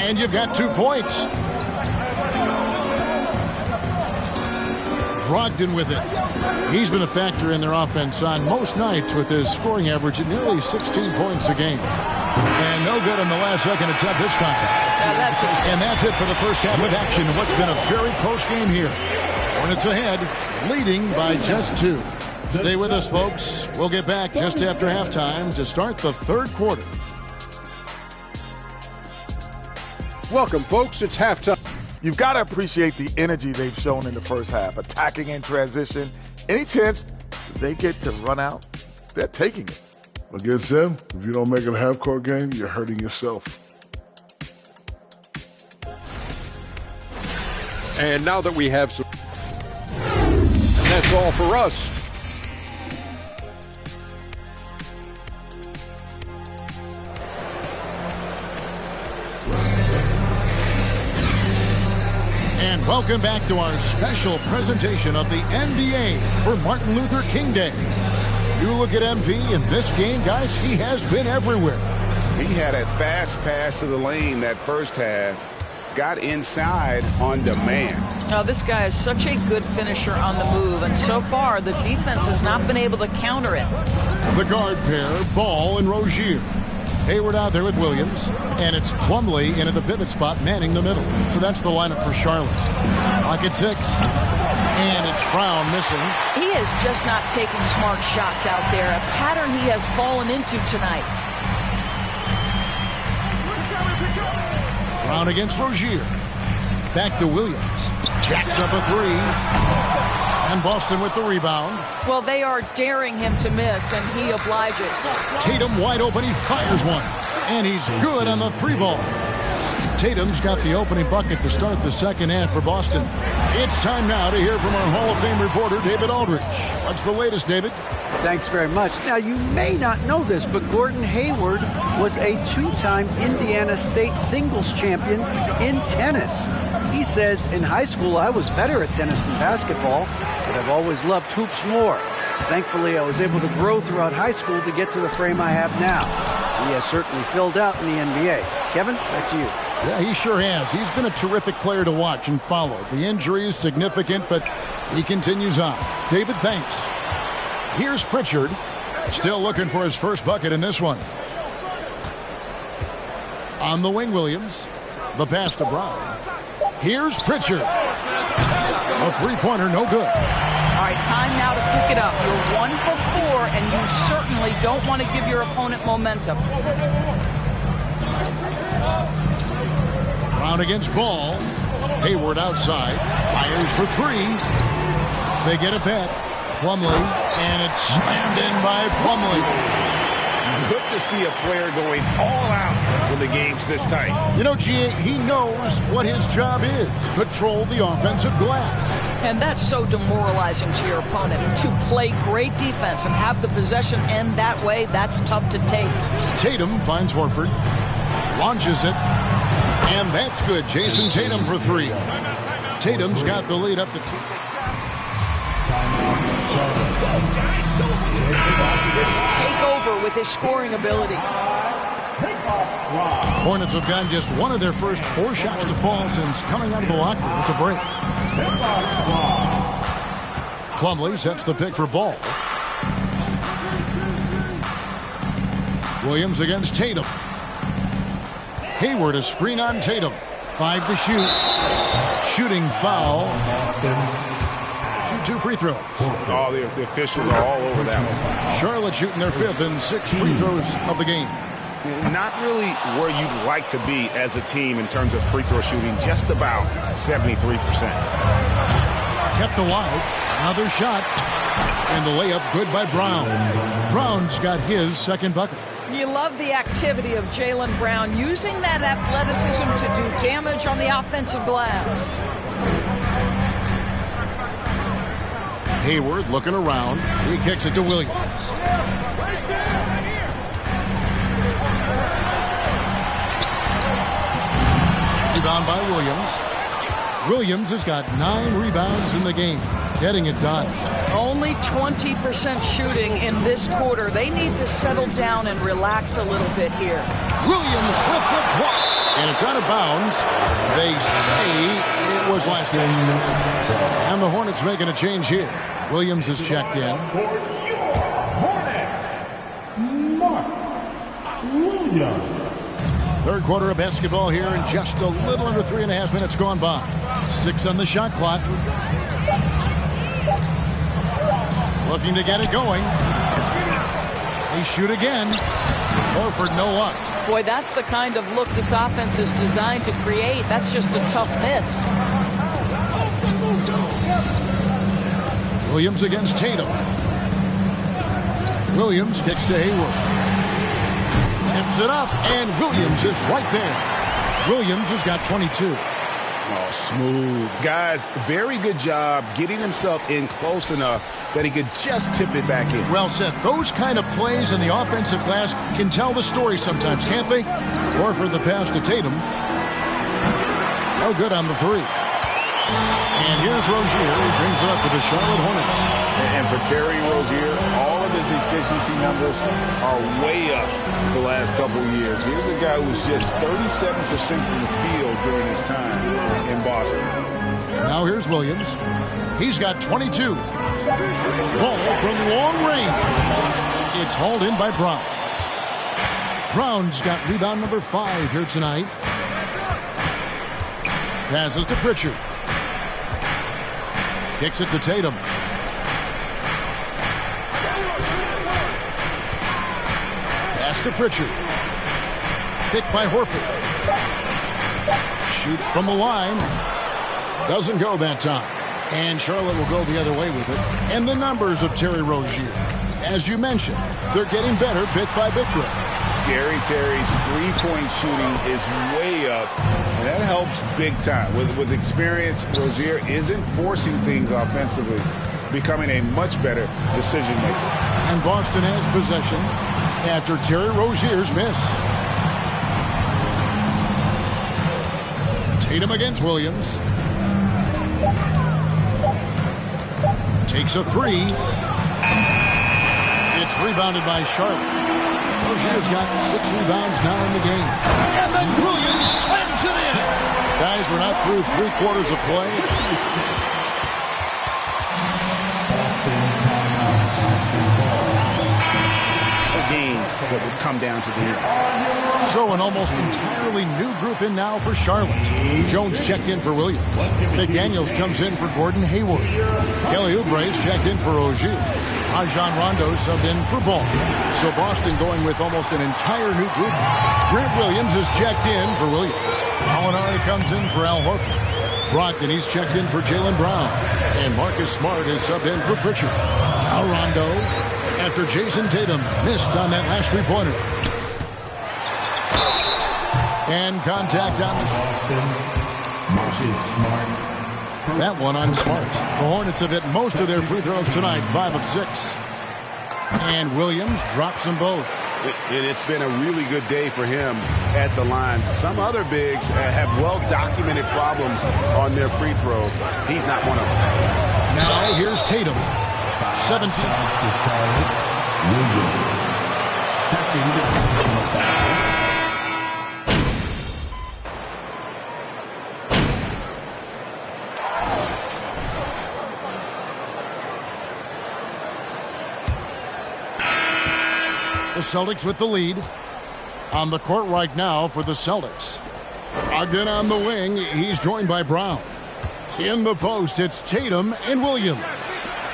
And you've got 2 points. Brogdon with it. He's been a factor in their offense on most nights with his scoring average at nearly 16 points a game. And no good on the last second attempt this time. And that's it for the first half of action. What's been a very close game here. Hornets ahead, leading by just 2. Stay with us, folks. We'll get back just after halftime to start the third quarter. Welcome, folks. It's halftime. You've got to appreciate the energy they've shown in the first half, attacking in transition. Any chance they get to run out, they're taking it. Against them, if you don't make it a half-court game, you're hurting yourself. And now that we have some... And that's all for us. And welcome back to our special presentation of the NBA for Martin Luther King Day. You look at MP in this game, guys, he has been everywhere. He had a fast pass to the lane that first half. Got inside on demand. Oh, this guy is such a good finisher on the move, and so far the defense has not been able to counter it. The guard pair, Ball and Rozier. Hayward out there with Williams, and it's Plumlee in at the pivot spot, manning the middle. So that's the lineup for Charlotte. Clock at 6, and it's Brown missing. He is just not taking smart shots out there, a pattern he has fallen into tonight. Brown against Rozier. Back to Williams. Jacks up a 3. And Boston with the rebound. Well, they are daring him to miss, and he obliges. Tatum wide open. He fires one. And he's good on the 3-ball. Tatum's got the opening bucket to start the second half for Boston. It's time now to hear from our Hall of Fame reporter, David Aldrich. What's the latest, David? Thanks very much. Now, you may not know this, but Gordon Hayward was a 2-time Indiana State singles champion in tennis. He says, in high school, I was better at tennis than basketball, but I've always loved hoops more. Thankfully, I was able to grow throughout high school to get to the frame I have now. He has certainly filled out in the NBA. Kevin, back to you. Yeah, he sure has. He's been a terrific player to watch and follow. The injury is significant, but he continues on. David, thanks. Here's Pritchard, still looking for his first bucket in this one. On the wing, Williams. The pass to Brown. Here's Pritchard. A 3-pointer, no good. All right, time now to pick it up. You're 1 for 4, and you certainly don't want to give your opponent momentum. Brown against Ball. Hayward outside. Fires for 3. They get it back. Plumlee, and it's slammed in by Plumlee. Good to see a player going all out when the game's this tight. You know, G.A., he knows what his job is. Patrol the offensive glass. And that's so demoralizing to your opponent. To play great defense and have the possession end that way, that's tough to take. Tatum finds Horford, launches it, and that's good. Jason Tatum for three. Tatum's got the lead up to 2. Take over with his scoring ability. Hornets have gotten just one of their first 4 shots to fall since coming out of the locker room at the break. Plumlee sets the pick for Ball. Williams against Tatum. Hayward a screen on Tatum. 5 to shoot. Shooting foul. Shoot 2 free throws. Oh, the officials are all over that one. Charlotte shooting their 5th and 6th free throws of the game. Not really where you'd like to be as a team in terms of free throw shooting, just about 73%. Kept alive. Another shot. And the layup good by Brown. Brown's got his second bucket. You love the activity of Jaylen Brown, using that athleticism to do damage on the offensive glass. Hayward looking around. He kicks it to Williams. Rebound by Williams. Williams has got 9 rebounds in the game. Getting it done. Only 20% shooting in this quarter. They need to settle down and relax a little bit here. Williams with the block. And it's out of bounds. They say it was last game. And the Hornets making a change here. Williams is checked in. Hornets, Mark Williams. Third quarter of basketball here in just a little under 3.5 minutes gone by. 6 on the shot clock. Looking to get it going. They shoot again. Horford no luck. Boy, that's the kind of look this offense is designed to create. That's just a tough miss. Williams against Tatum. Williams kicks to Hayward. Tips it up, and Williams is right there. Williams has got 22. Oh, smooth. Guys, very good job getting himself in close enough that he could just tip it back in. Well said. Those kind of plays in the offensive glass can tell the story sometimes, can't they? Horford the pass to Tatum. No good on the 3. And here's Rozier. He brings it up for the Charlotte Hornets. And for Terry Rozier, all of his efficiency numbers are way up the last couple of years. Here's a guy who's just 37% from the field during his time in Boston. Now here's Williams. He's got 22. Ball from long range. It's hauled in by Brown. Brown's got rebound number 5 here tonight. Passes to Pritchard. Kicks it to Tatum. Pass to Pritchard. Picked by Horford. Shoots from the line. Doesn't go that time. And Charlotte will go the other way with it. And the numbers of Terry Rozier. As you mentioned, they're getting better bit by bit, Greg. Scary Terry's three-point shooting is way up, and that helps big time. With experience, Rozier isn't forcing things offensively, becoming a much better decision maker. And Boston has possession after Terry Rozier's miss. Tatum against Williams. Takes a 3. It's rebounded by Charlotte. Rozier's got 6 rebounds now in the game. And then Williams slams it in. Guys, we're not through 3/4 of play. A game that would come down to the end. So an almost entirely new group in now for Charlotte. Jones checked in for Williams. McDaniels comes in for Gordon Hayward. Kelly Oubre's checked in for Rozier. Rajon Rondo subbed in for Ball. So Boston going with almost an entire new group. Grant Williams is checked in for Williams. Molinari comes in for Al Horford. Brogdon, he's checked in for Jaylen Brown. And Marcus Smart is subbed in for Pritchard. Now Rondo. after Jason Tatum missed on that last three-pointer. And contact on that one on Smart. The Hornets have hit most of their free throws tonight, 5 of 6. And Williams drops them both. It's been a really good day for him at the line. Some other bigs have well-documented problems on their free throws. He's not one of them. Now here's Tatum. 17. The Celtics with the lead. On the court right now for the Celtics. Again on the wing, he's joined by Brown. In the post, it's Tatum and Williams.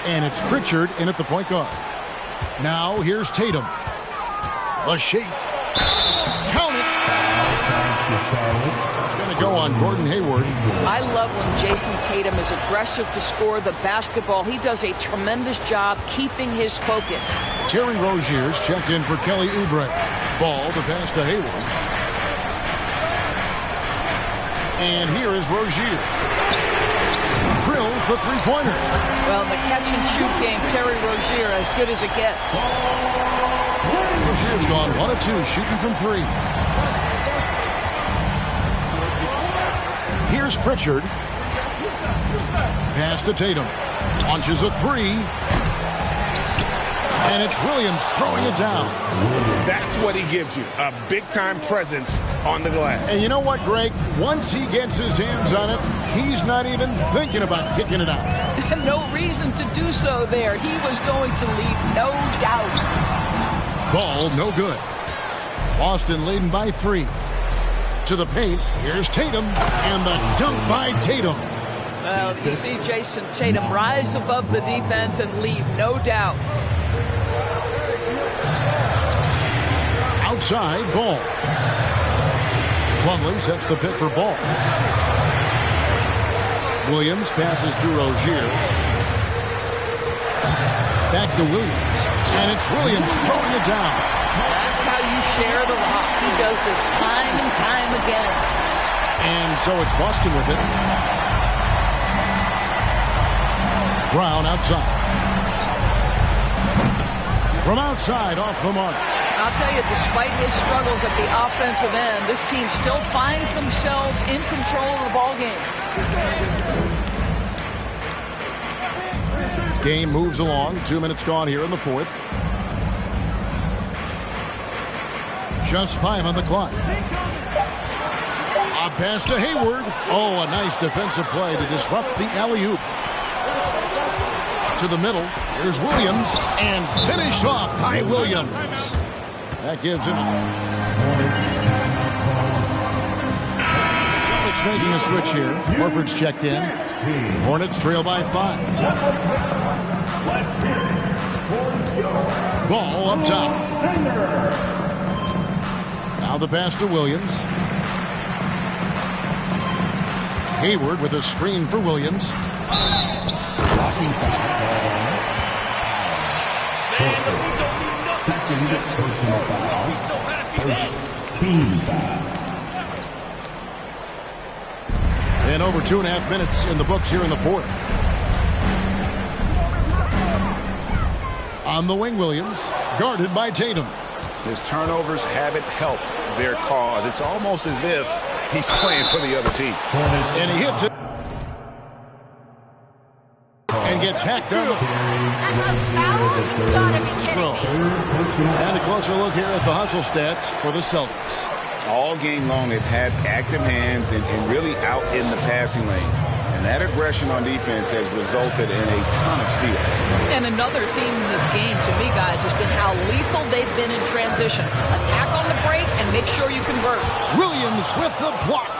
And it's Pritchard in at the point guard. Now here's Tatum. A shake. Count it. It's going to go on Gordon Hayward. I love when Jason Tatum is aggressive to score the basketball. He does a tremendous job keeping his focus. Terry Rozier's checked in for Kelly Oubre. Ball to pass to Hayward. And here is Rozier. Drills the three-pointer. Well, in the catch-and-shoot game, Terry Rozier as good as it gets. Rozier's gone 1 of 2, shooting from 3. Here's Pritchard. Pass to Tatum. Launches a 3. And it's Williams throwing it down. That's what he gives you, a big-time presence on the glass. And you know what, Greg? Once he gets his hands on it, he's not even thinking about kicking it out. No reason to do so there. He was going to leave, no doubt. Ball no good. Boston leading by 3. To the paint, here's Tatum, and the dunk by Tatum. Well, you see Jason Tatum rise above the defense and leave, no doubt. Outside, Ball. Plumlee sets the pick for Ball. Williams passes to Rozier. Back to Williams. And it's Williams throwing it down. That's how you share the rock. He does this time and time again. And so it's Boston with it. Brown outside. From outside, off the mark. I'll tell you, despite his struggles at the offensive end, this team still finds themselves in control of the ball game. Game moves along. 2 minutes gone here in the fourth. Just 5 on the clock. A pass to Hayward. Oh, a nice defensive play to disrupt the alley-oop. To the middle. Here's Williams. And finished off by Williams. That gives him. It's making a switch here. Horford's checked in. Hornets trail by 5. Ball up top. Now the pass to Williams. Hayward with a screen for Williams. Second personal foul. First team foul. And over 2.5 minutes in the books here in the fourth. On the wing, Williams, guarded by Tatum. His turnovers haven't helped their cause. It's almost as if he's playing for the other team. And he hits it. And gets hacked on the throw. And a closer look here at the hustle stats for the Celtics. All game long, they've had active hands and really out in the passing lanes. And that aggression on defense has resulted in a ton of steals. And another theme in this game, to me, guys, has been how lethal they've been in transition. Attack on the break and make sure you convert. Williams with the block.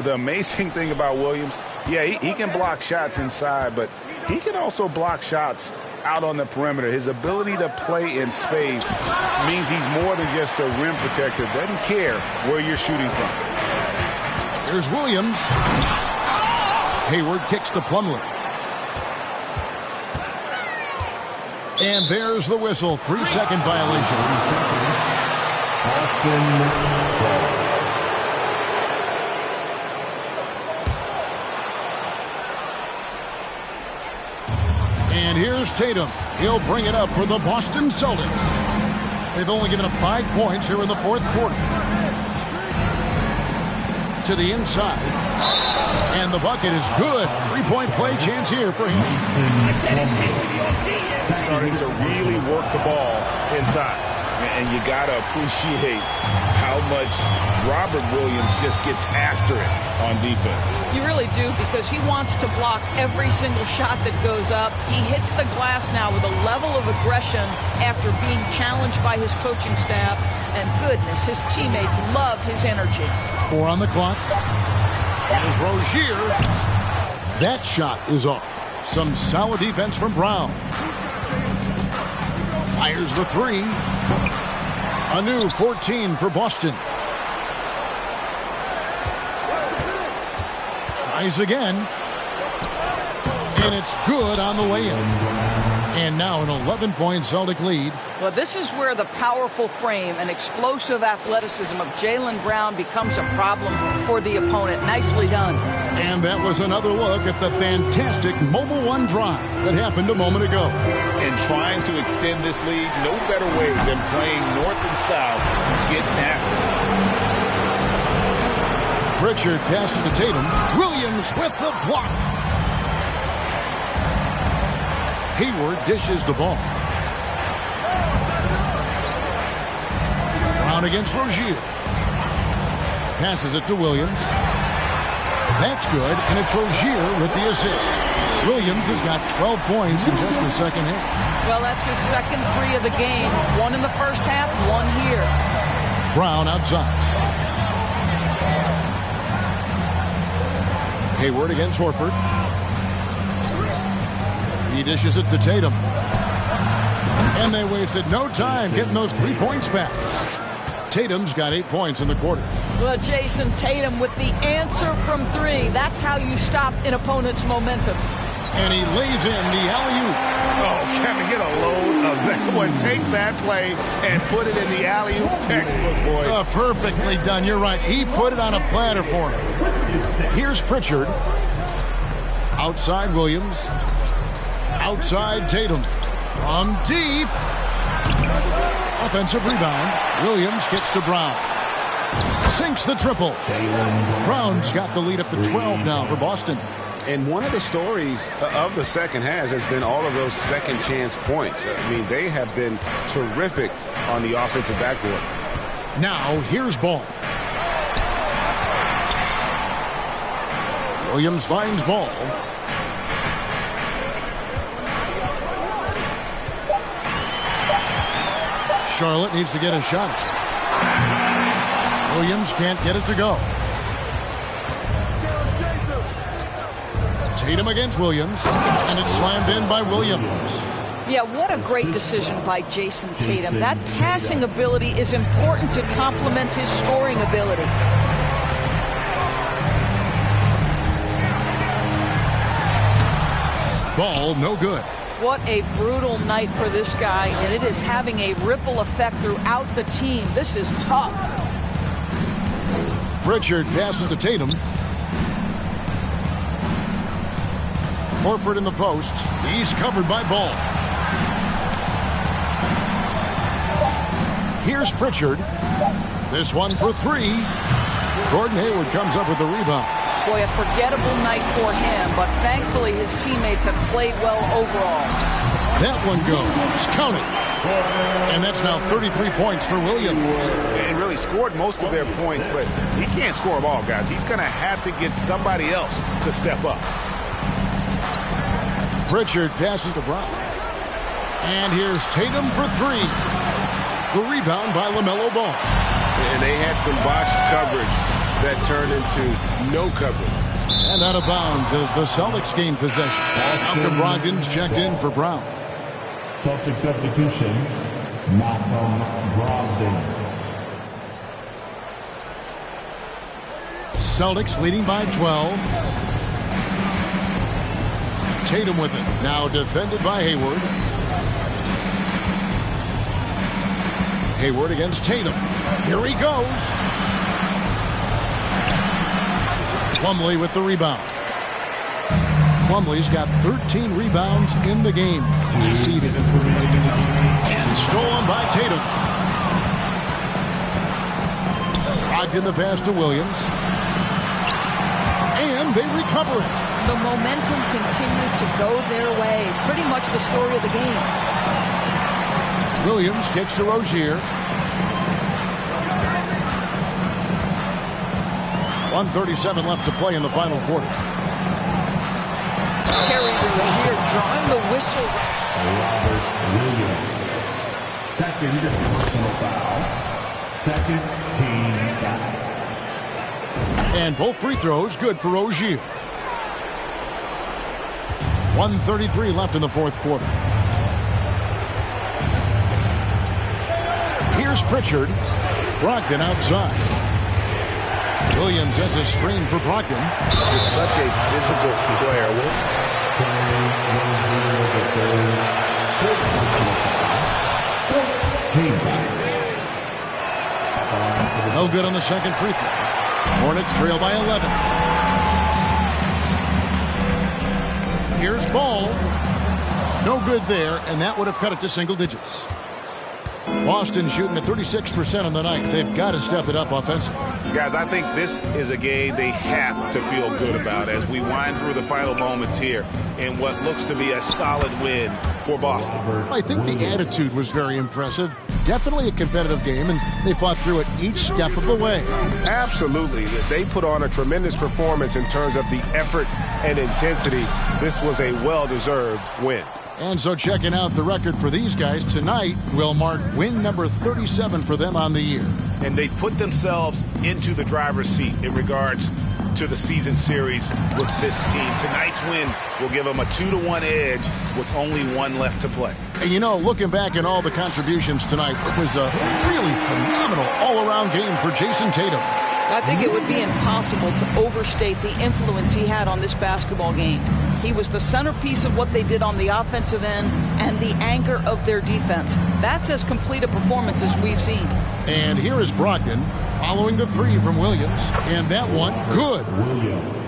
The amazing thing about Williams, yeah, he can block shots inside, but he can also block shots out on the perimeter. His ability to play in space means he's more than just a rim protector. Doesn't care where you're shooting from. Here's Williams. Hayward kicks to Plumlee. And there's the whistle. 3-second violation. And here's Tatum. He'll bring it up for the Boston Celtics. They've only given up 5 points here in the fourth quarter. To the inside. And the bucket is good. 3-point play chance here for him. Starting to really work the ball inside. And you got to appreciate how much Robert Williams just gets after it on defense. You really do, because he wants to block every single shot that goes up. He hits the glass now with a level of aggression after being challenged by his coaching staff. And goodness, his teammates love his energy. 4 on the clock. Here's Rozier. That shot is off. Some solid defense from Brown. Fires the 3. A new 14 for Boston. Tries again. And it's good on the way in. And now an 11-point Celtic lead. Well, this is where the powerful frame and explosive athleticism of Jaylen Brown becomes a problem for the opponent. Nicely done. And that was another look at the fantastic Mobile One drive that happened a moment ago. And trying to extend this lead, no better way than playing north and south, getting after it. Pritchard passes to Tatum. Williams with the block. Hayward dishes the ball. Brown against Rozier. Passes it to Williams. That's good, and it's Rozier with the assist. Williams has got 12 points in just the second half. Well, that's his second 3 of the game. 1 in the first half, 1 here. Brown outside. Hayward against Horford. He dishes it to Tatum. And they wasted no time getting those 3 points back. Tatum's got 8 points in the quarter. Well, Jason Tatum with the answer from 3. That's how you stop an opponent's momentum. And he lays in the alley-oop. Oh, Kevin, get a load of that one. Take that play and put it in the alley-oop textbook, boys. Perfectly done. You're right. He put it on a platter for him. Here's Pritchard. Outside Williams. Outside Tatum. From deep. Offensive rebound. Williams gets to Brown. Sinks the triple. Brown's got the lead up to 12 now for Boston. And one of the stories of the second half has been all of those second chance points. I mean, they have been terrific on the offensive backboard. Now, here's Ball. Williams finds Ball. Charlotte needs to get a shot. Williams can't get it to go. Tatum against Williams, and it's slammed in by Williams. Yeah, what a great decision by Jason Tatum. That passing ability is important to complement his scoring ability. Ball, no good. What a brutal night for this guy, and it is having a ripple effect throughout the team. This is tough. Pritchard passes to Tatum. Horford in the post. He's covered by Ball. Here's Pritchard. This one for 3. Gordon Hayward comes up with the rebound. Boy, a forgettable night for him, but thankfully his teammates have played well overall. That one goes. Count it. And that's now 33 points for Williams. And really scored most of their points, but he can't score them all, guys. He's going to have to get somebody else to step up. Pritchard passes to Brown. And here's Tatum for 3. The rebound by LaMelo Ball. And they had some botched coverage that turned into no coverage. And out of bounds as the Celtics gain possession. Malcolm Brogdon's checked in for Brown. Celtic substitution, Malcolm Brogdon. Celtics leading by 12. Tatum with it. Now defended by Hayward. Hayward against Tatum. Here he goes. Plumlee with the rebound. Plumlee's got 13 rebounds in the game. Conceded. And stolen by Tatum. Brogdon the pass to Williams. And they recover it. The momentum continues to go their way. Pretty much the story of the game. Williams gets to Rozier. 1:37 left to play in the final quarter. Terry Rozier drawing the whistle. Robert Williams. Second personal foul. Second team foul. And both free throws good for Rozier. 1:33 left in the fourth quarter. Here's Pritchard. Brogdon outside. Williams has a screen for Brogdon. Just such a physical player. No good on the second free throw. Hornets trail by 11. Here's Ball. No good there, and that would have cut it to single digits. Boston shooting at 36% on the night. They've got to step it up offensively. Guys, I think this is a game they have to feel good about as we wind through the final moments here in what looks to be a solid win for Boston. I think the attitude was very impressive. Definitely a competitive game, and they fought through it each step of the way. Absolutely. They put on a tremendous performance in terms of the effort and intensity. This was a well-deserved win. And so checking out the record for these guys tonight will mark win number 37 for them on the year. And they put themselves into the driver's seat in regards to the season series with this team. Tonight's win will give them a 2-1 edge with only one left to play. And you know, looking back at all the contributions tonight, it was a really phenomenal all-around game for Jason Tatum. I think it would be impossible to overstate the influence he had on this basketball game. He was the centerpiece of what they did on the offensive end and the anchor of their defense. That's as complete a performance as we've seen. And here is Brogdon following the three from Williams. And that one, good.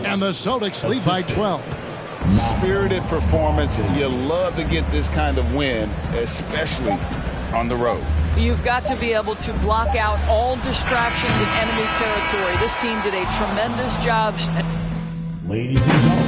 And the Celtics lead by 12. Spirited performance. You love to get this kind of win, especially on the road. You've got to be able to block out all distractions in enemy territory. This team did a tremendous job. Ladies and gentlemen.